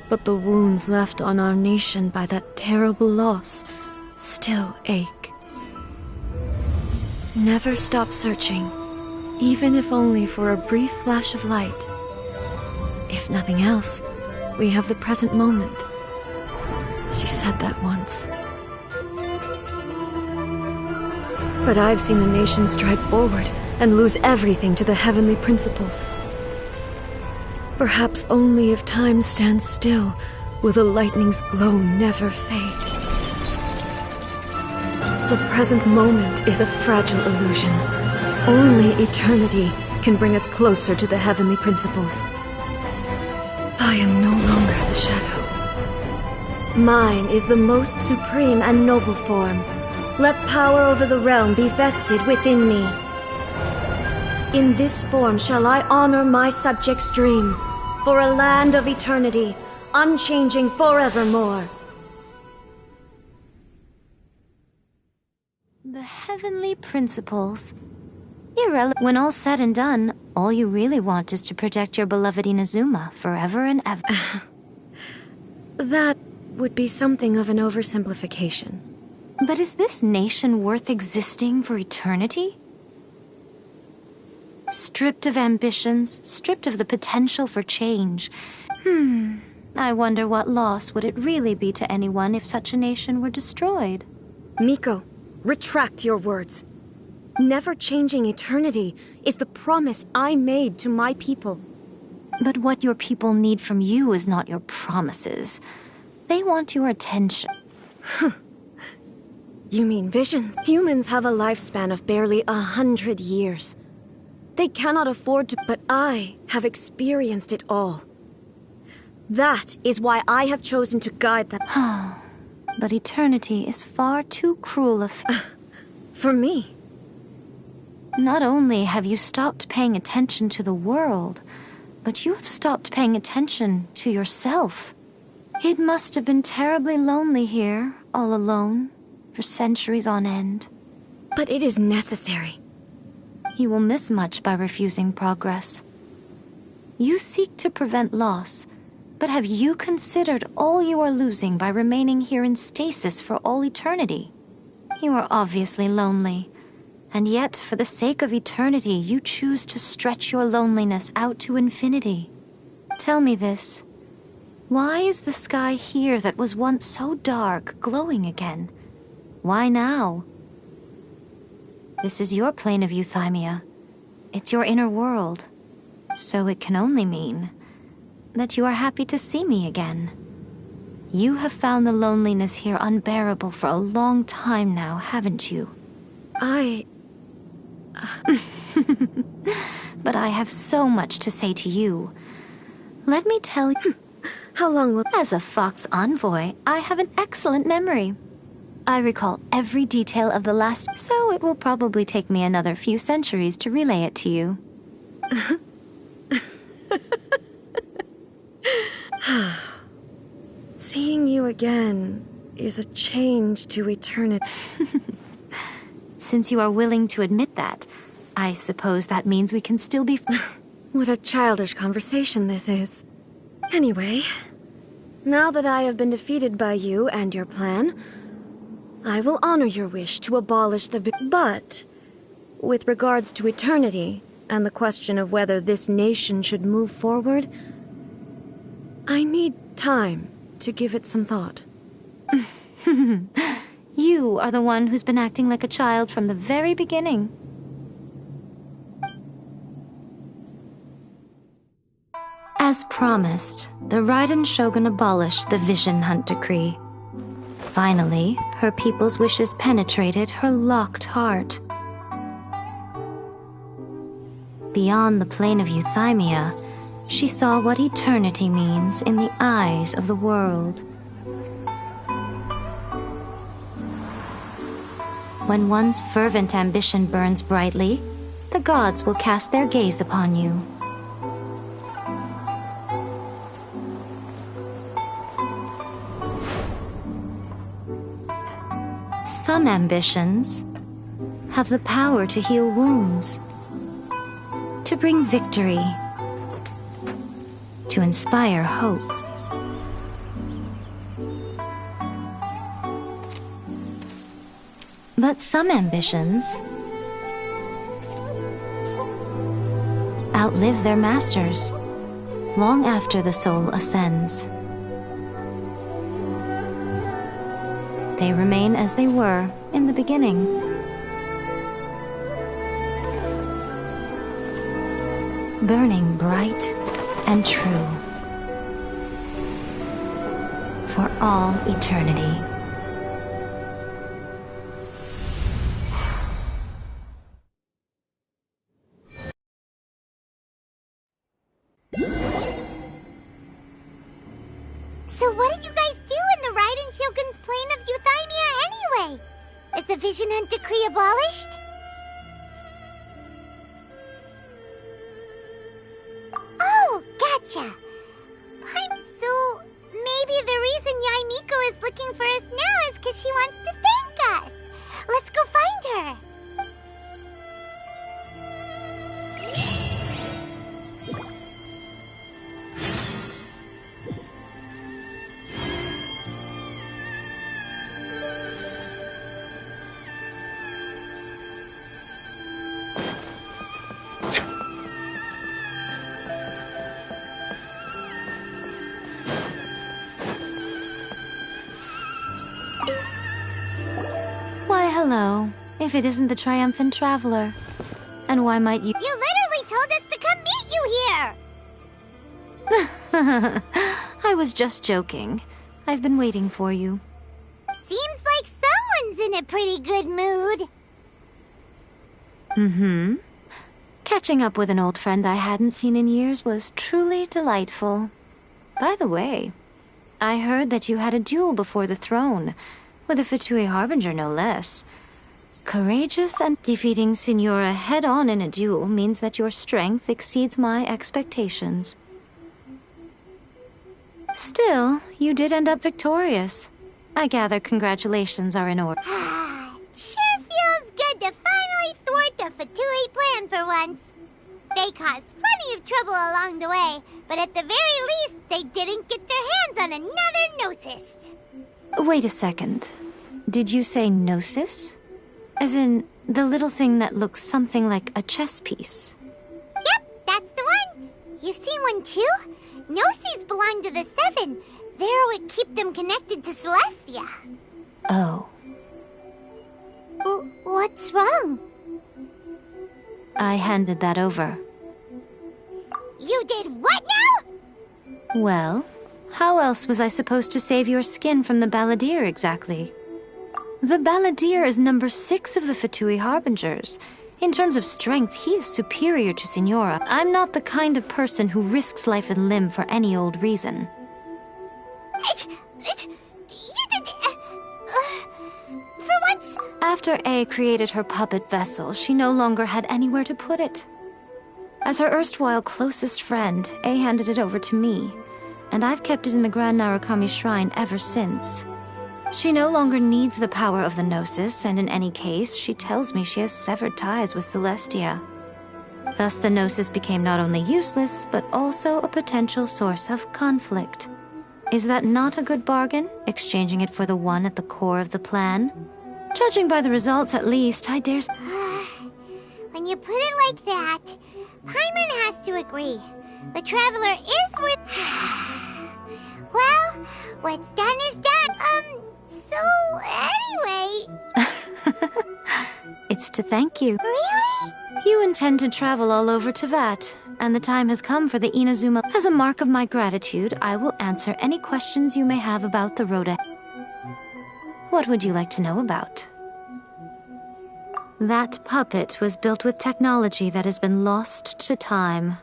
But the wounds left on our nation by that terrible loss still ache. Never stop searching, even if only for a brief flash of light. If nothing else, we have the present moment. She said that once. But I've seen a nation stride forward and lose everything to the heavenly principles. Perhaps only if time stands still will the lightning's glow never fade. The present moment is a fragile illusion. Only eternity can bring us closer to the heavenly principles. I am no longer the shadow. Mine is the most supreme and noble form. Let power over the realm be vested within me. In this form shall I honor my subjects' dream, for a land of eternity, unchanging forevermore. The heavenly principles. When all's said and done, all you really want is to protect your beloved Inazuma forever and ever. That would be something of an oversimplification. But is this nation worth existing for eternity? Stripped of ambitions, stripped of the potential for change. I wonder what loss would it really be to anyone if such a nation were destroyed? Miko, retract your words. Never changing eternity is the promise I made to my people. But what your people need from you is not your promises. They want your attention. You mean visions? Humans have a lifespan of barely 100 years. They cannot afford to, but I have experienced it all. That is why I have chosen to guide them. But eternity is far too cruel for me. Not only have you stopped paying attention to the world, but you have stopped paying attention to yourself. It must have been terribly lonely here, all alone, for centuries on end. But it is necessary. You will miss much by refusing progress. You seek to prevent loss, but have you considered all you are losing by remaining here in stasis for all eternity? You are obviously lonely, and yet for the sake of eternity you choose to stretch your loneliness out to infinity. Tell me this. Why is the sky here that was once so dark glowing again? Why now? This is your plane of euthymia. It's your inner world. So it can only mean that you are happy to see me again. You have found the loneliness here unbearable for a long time now, haven't you? But I have so much to say to you. Let me tell you. How long will... As a Fox envoy, I have an excellent memory. I recall every detail of the last, so it will probably take me another few centuries to relay it to you. Seeing you again is a change to eternity. Since you are willing to admit that, I suppose that means we can still be... What a childish conversation this is. Anyway, now that I have been defeated by you and your plan, I will honor your wish to abolish the But, with regards to eternity, and the question of whether this nation should move forward, I need time to give it some thought. You are the one who's been acting like a child from the very beginning. As promised, the Raiden Shogun abolished the Vision Hunt Decree. Finally, her people's wishes penetrated her locked heart. Beyond the plane of euthymia, she saw what eternity means in the eyes of the world. When one's fervent ambition burns brightly, the gods will cast their gaze upon you. Some ambitions have the power to heal wounds, to bring victory, to inspire hope. But some ambitions outlive their masters long after the soul ascends. They remain as they were in the beginning. Burning bright and true for all eternity. So what did you guys do in the Raiden Shogun's plane of euthymia anyway? Is the Vision Hunt Decree abolished? Oh, gotcha. Maybe the reason Yaimiko is looking for us now is because she wants to thank us. Let's go find her. Why, hello. If it isn't the triumphant traveler. And why might you— You literally told us to come meet you here! I was just joking. I've been waiting for you. Seems like someone's in a pretty good mood. Mm-hmm. Catching up with an old friend I hadn't seen in years was truly delightful. By the way, I heard that you had a duel before the throne, with a Fatui Harbinger no less. Courageous, and defeating Signora head-on in a duel means that your strength exceeds my expectations. Still, you did end up victorious. I gather congratulations are in order. Sure feels good to finally thwart the Fatui plan for once. They caused plenty of trouble along the way, but at the very least, they didn't get their hands on another Gnosis. Wait a second. Did you say Gnosis? As in, the little thing that looks something like a chess piece? Yep, that's the one. You've seen one too? Gnosis belong to the Seven. They're what keep them connected to Celestia. Oh. What's wrong? I handed that over. You did what now? Well, how else was I supposed to save your skin from the Balladeer exactly? The Balladeer is number 6 of the Fatui Harbingers. In terms of strength, he is superior to Signora. I'm not the kind of person who risks life and limb for any old reason. You did... for once... After A created her puppet vessel, she no longer had anywhere to put it. As her erstwhile closest friend, A handed it over to me, and I've kept it in the Grand Narukami Shrine ever since. She no longer needs the power of the Gnosis, and in any case, she tells me she has severed ties with Celestia. Thus, the Gnosis became not only useless, but also a potential source of conflict. Is that not a good bargain, exchanging it for the one at the core of the plan? Judging by the results, at least, I dare say. When you put it like that, Paimon has to agree. The Traveler is worth... Well, what's done is done. So, anyway... It's to thank you. Really? You intend to travel all over Teyvat, and the time has come for the Inazuma. As a mark of my gratitude, I will answer any questions you may have about the road ahead. What would you like to know about? That puppet was built with technology that has been lost to time.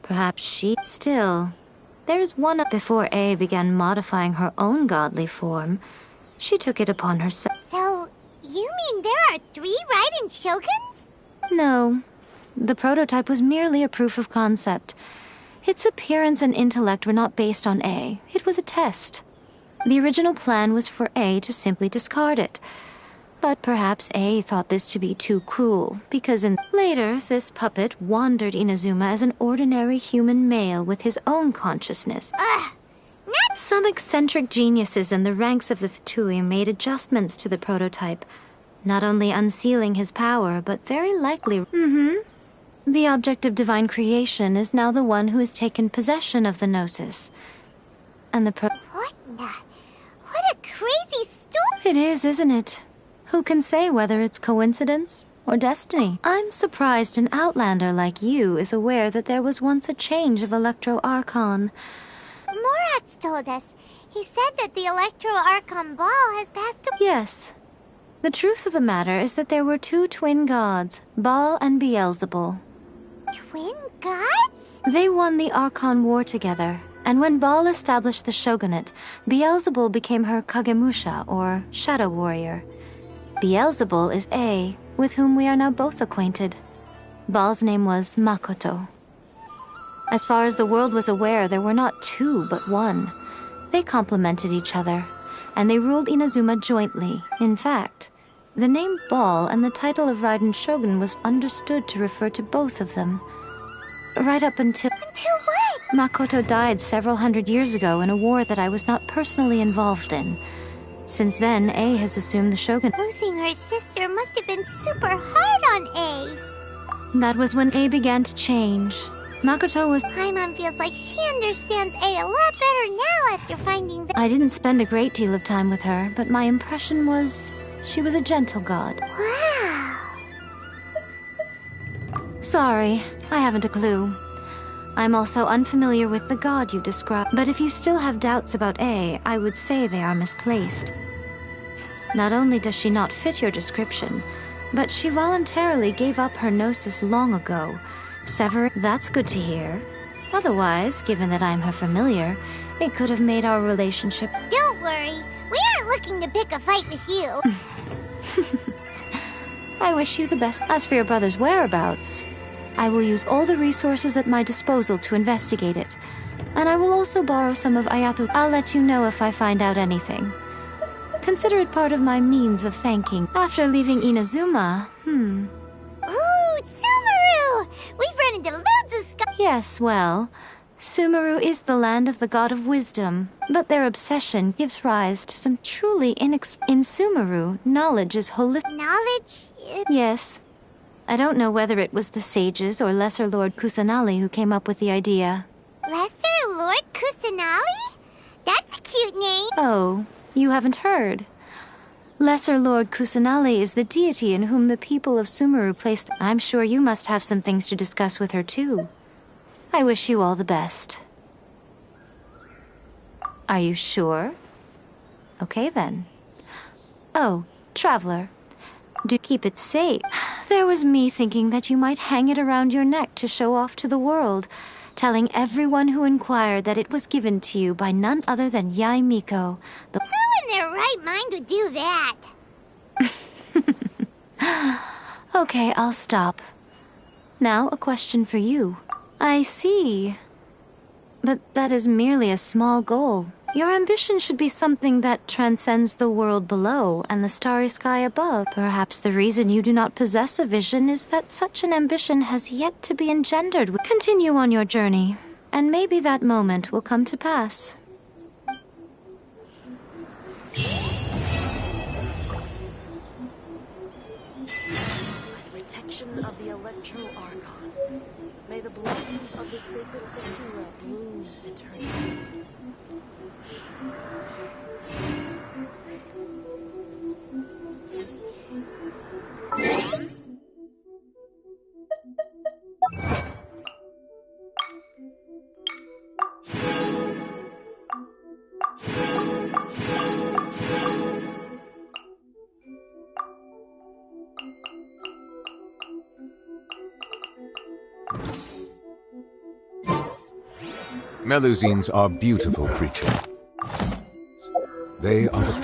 Perhaps she... Still, there's one up before A began modifying her own godly form. She took it upon herself. So, you mean there are 3 Raiden Shoguns? No. The prototype was merely a proof of concept. Its appearance and intellect were not based on A. It was a test. The original plan was for A to simply discard it. But perhaps A thought this to be too cruel, because later this puppet wandered Inazuma as an ordinary human male with his own consciousness. Some eccentric geniuses in the ranks of the Fatui made adjustments to the prototype, not only unsealing his power, but very likely... The object of divine creation is now the one who has taken possession of the Gnosis. And the What a crazy story! It is, isn't it? Who can say whether it's coincidence or destiny? I'm surprised an outlander like you is aware that there was once a change of Electro Archon. Morat's told us. He said that the Electro Archon Ball has passed away. Yes. The truth of the matter is that there were 2 twin gods, Baal and Beelzebul. Twin gods? They won the Archon War together, and when Baal established the shogunate, Beelzebul became her Kagemusha, or Shadow Warrior. Beelzebul is A, with whom we are now both acquainted. Baal's name was Makoto. As far as the world was aware, there were not 2, but 1. They complemented each other, and they ruled Inazuma jointly. In fact, the name Baal and the title of Raiden Shogun was understood to refer to both of them. Right up until... Until what? Makoto died several hundred years ago in a war that I was not personally involved in. Since then, A has assumed the shogun... Losing her sister must have been super hard on A. That was when A began to change. Makoto was... Paimon feels like she understands A a lot better now after finding that... I didn't spend a great deal of time with her, but my impression was... she was a gentle god. Wow. Sorry, I haven't a clue. I'm also unfamiliar with the god you described, but if you still have doubts about A, I would say they are misplaced. Not only does she not fit your description, but she voluntarily gave up her gnosis long ago. That's good to hear. Otherwise, given that I'm her familiar, it could have made our relationship... Don't worry, we aren't looking to pick a fight with you. I wish you the best. As for your brother's whereabouts, I will use all the resources at my disposal to investigate it. And I will also borrow some of Ayato's... I'll let you know if I find out anything. Consider it part of my means of thanking. After leaving Inazuma, Ooh, Sumeru! We've run into loads of Yes, well, Sumeru is the land of the god of wisdom, but their obsession gives rise to some truly In Sumeru, knowledge is holistic. Knowledge? Yes. I don't know whether it was the sages or Lesser Lord Kusanali who came up with the idea. Lesser Lord Kusanali? That's a cute name. Oh, you haven't heard. Lesser Lord Kusanali is the deity in whom the people of Sumeru placed... I'm sure you must have some things to discuss with her, too. I wish you all the best. Are you sure? Okay, then. Oh, Traveler. Do keep it safe. There was me thinking that you might hang it around your neck to show off to the world, telling everyone who inquired that it was given to you by none other than Yae Miko, the... Who in their right mind would do that? Okay, I'll stop. Now, a question for you. I see. But that is merely a small goal. Your ambition should be something that transcends the world below and the starry sky above. Perhaps the reason you do not possess a vision is that such an ambition has yet to be engendered. Continue on your journey, and maybe that moment will come to pass. Protection of the Electro-Archon. May the blossoms of the sacred Sakura bloom eternally. Melusines are beautiful creatures. They are the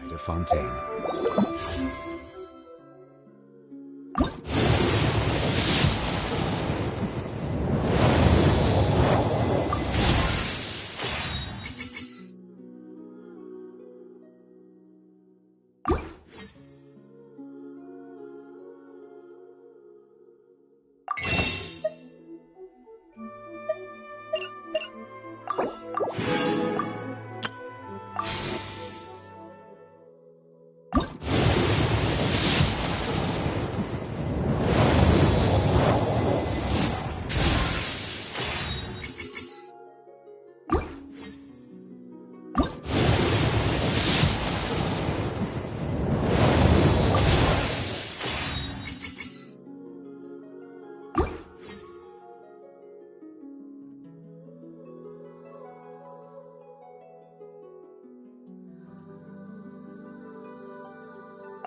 Ida Fontaine.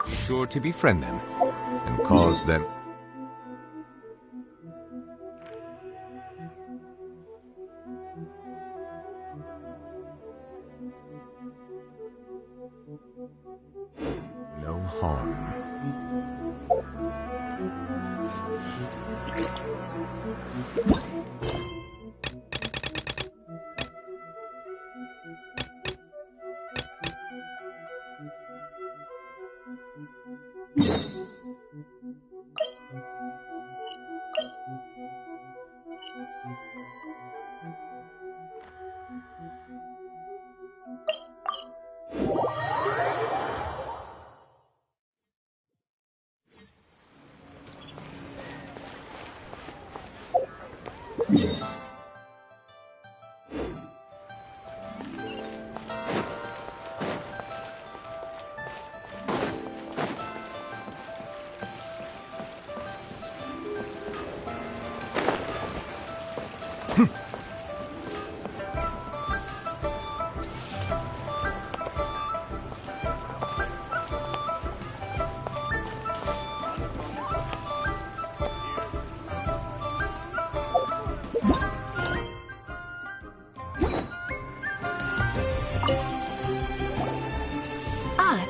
Be sure to befriend them and cause them. No harm.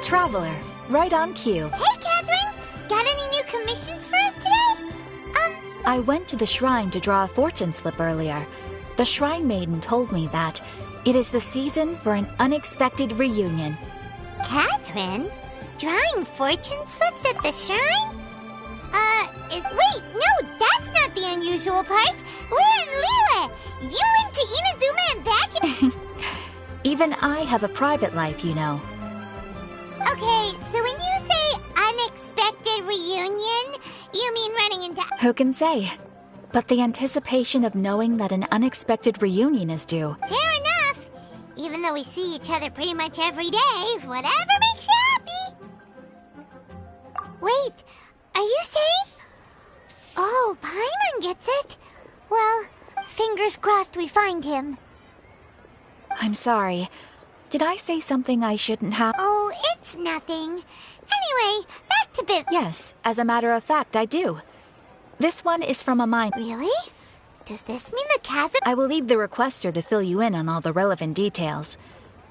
Traveler, right on cue. Hey, Catherine! Got any new commissions for us today? I went to the shrine to draw a fortune slip earlier. The shrine maiden told me that it is the season for an unexpected reunion. Catherine? Drawing fortune slips at the shrine? Wait, no, that's not the unusual part. We're in Liyue! You went to Inazuma and back? Even I have a private life, you know. Okay, so when you say unexpected reunion, you mean running into... Who can say? But the anticipation of knowing that an unexpected reunion is due. Fair enough. Even though we see each other pretty much every day, whatever makes you happy. Wait, are you saying... Oh, Paimon gets it. Well, fingers crossed we find him. I'm sorry. Did I say something I shouldn't have? Oh, it's nothing. Anyway, back to business. Yes, as a matter of fact, I do. This one is from a mine. Really? Does this mean the chasm? I will leave the requester to fill you in on all the relevant details.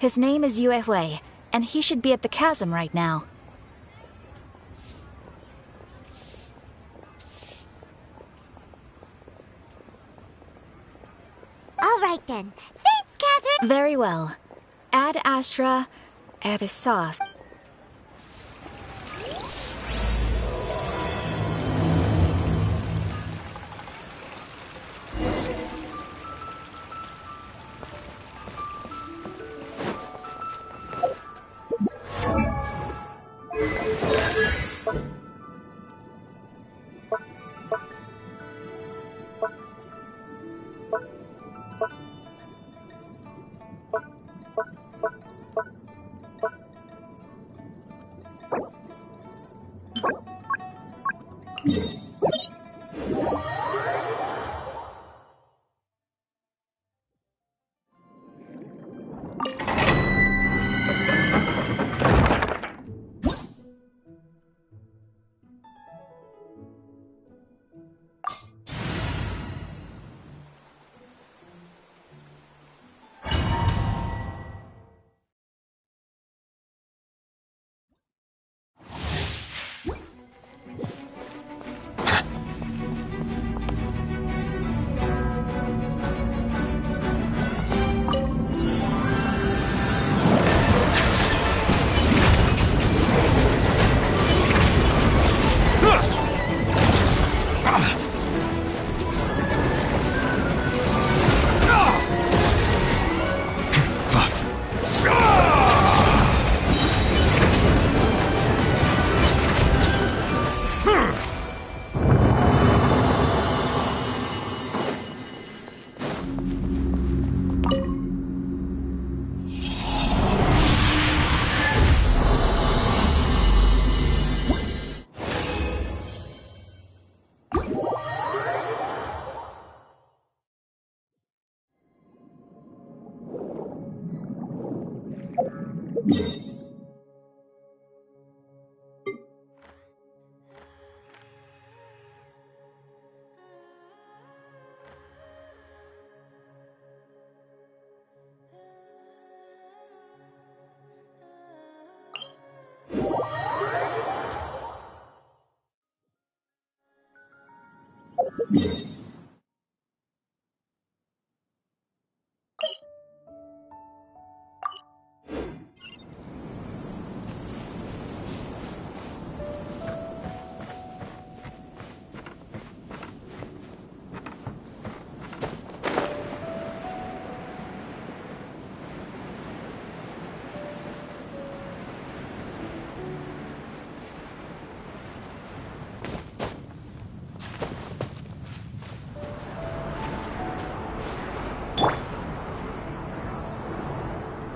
His name is Yue Hui, and he should be at the chasm right now. All right then. Thanks, Catherine. Very well. Ad Astra Abyssos.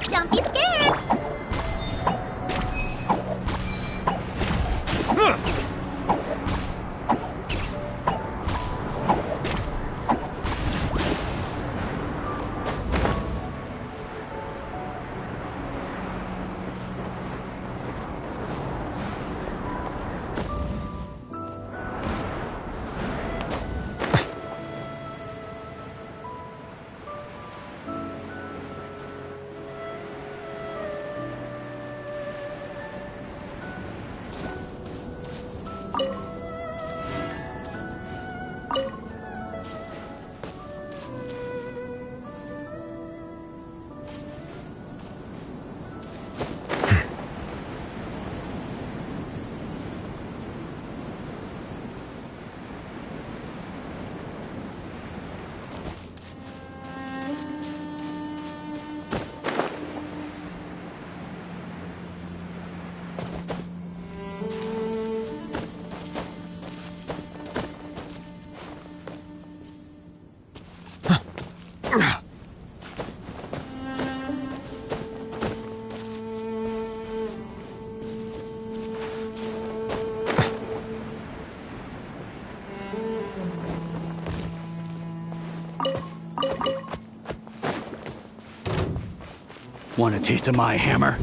Don't be scared! Want a taste of my hammer?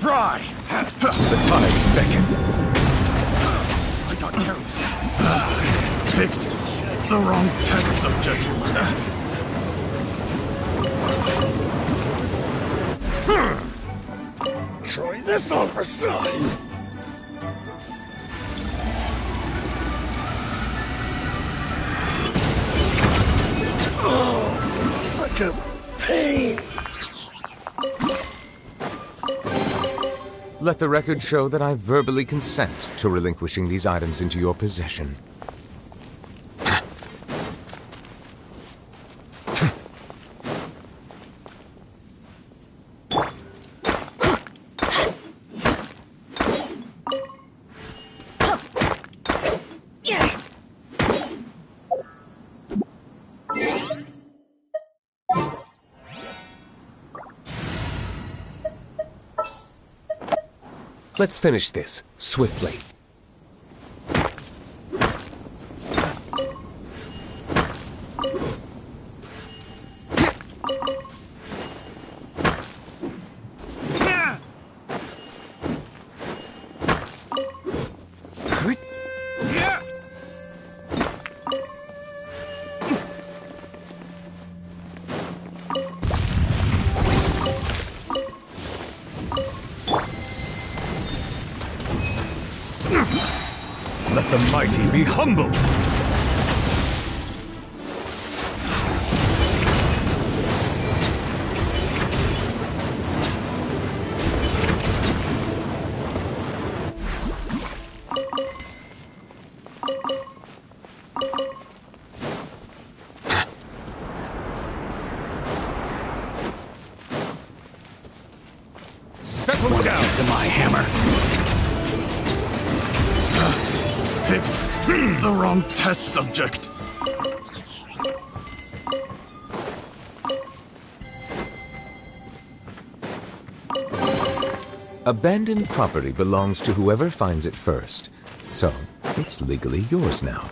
Fry! The tides beckon. I got carried. Picked the wrong test subject. Try this on for size! Oh, such a pain! Let the record show that I verbally consent to relinquishing these items into your possession. Let's finish this, swiftly. Let the mighty be humbled! Settle down to my hammer! Picked the wrong test subject. Abandoned property belongs to whoever finds it first, so it's legally yours now.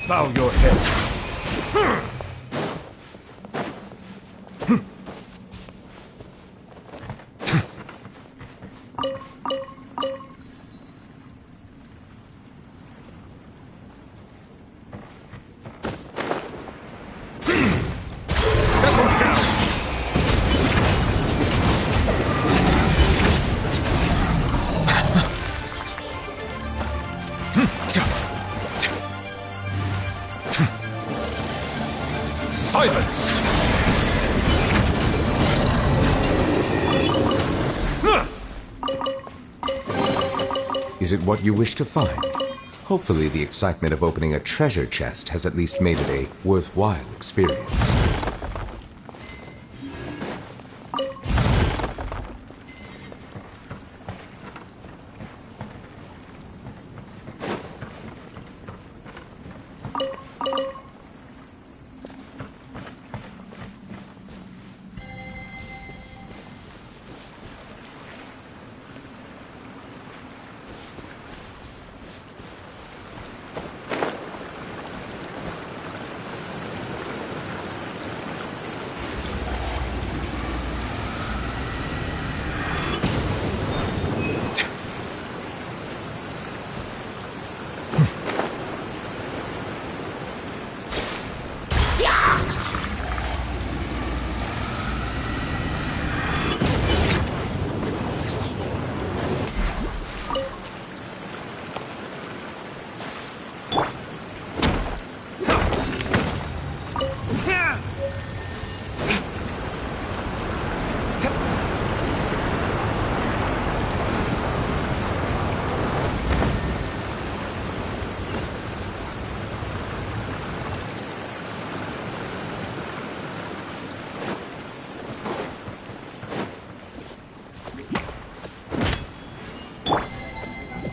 Bow your head. Settle down! Silence! Is it what you wish to find? Hopefully the excitement of opening a treasure chest has at least made it a worthwhile experience.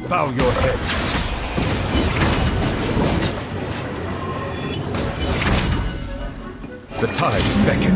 Bow your head. The tides beckon.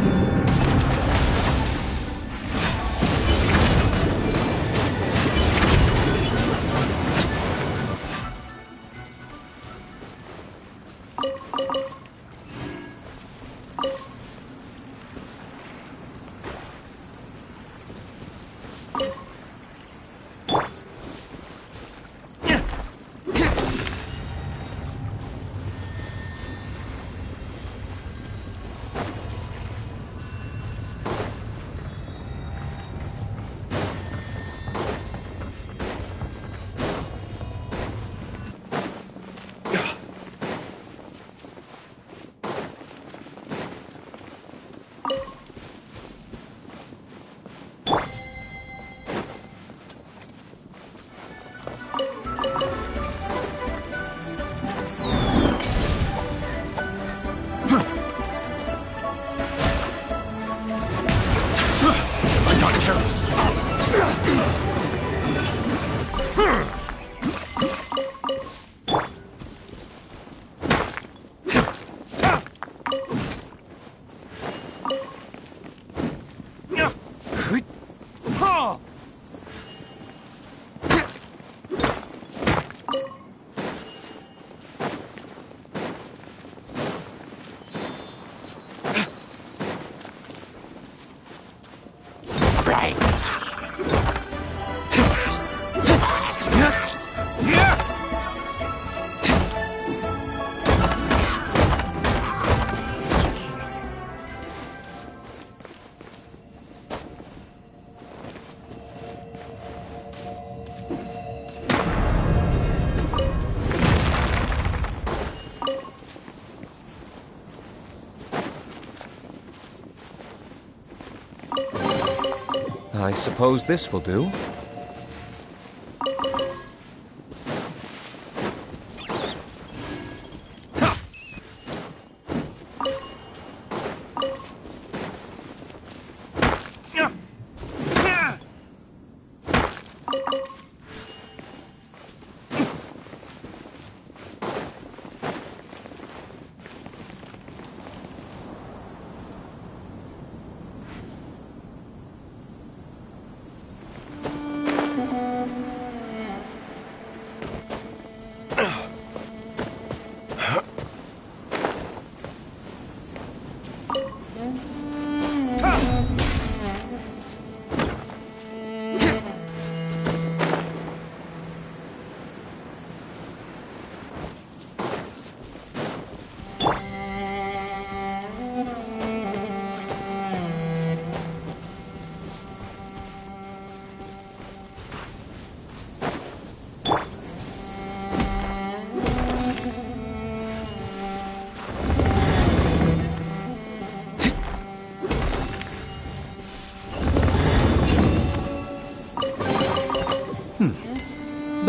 I suppose this will do.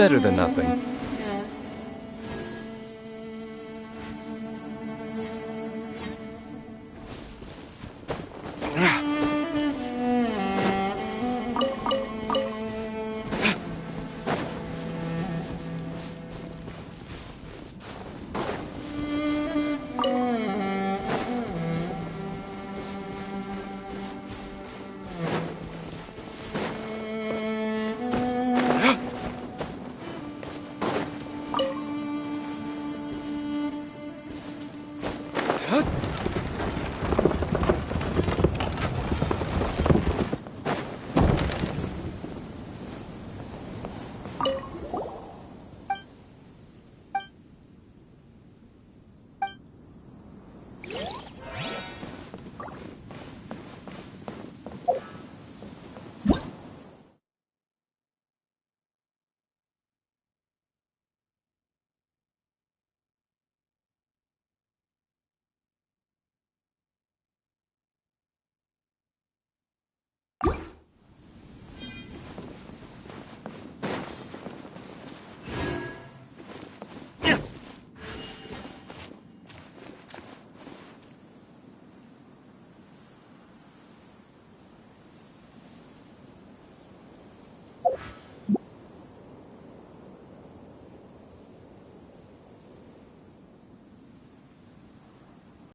Better than nothing.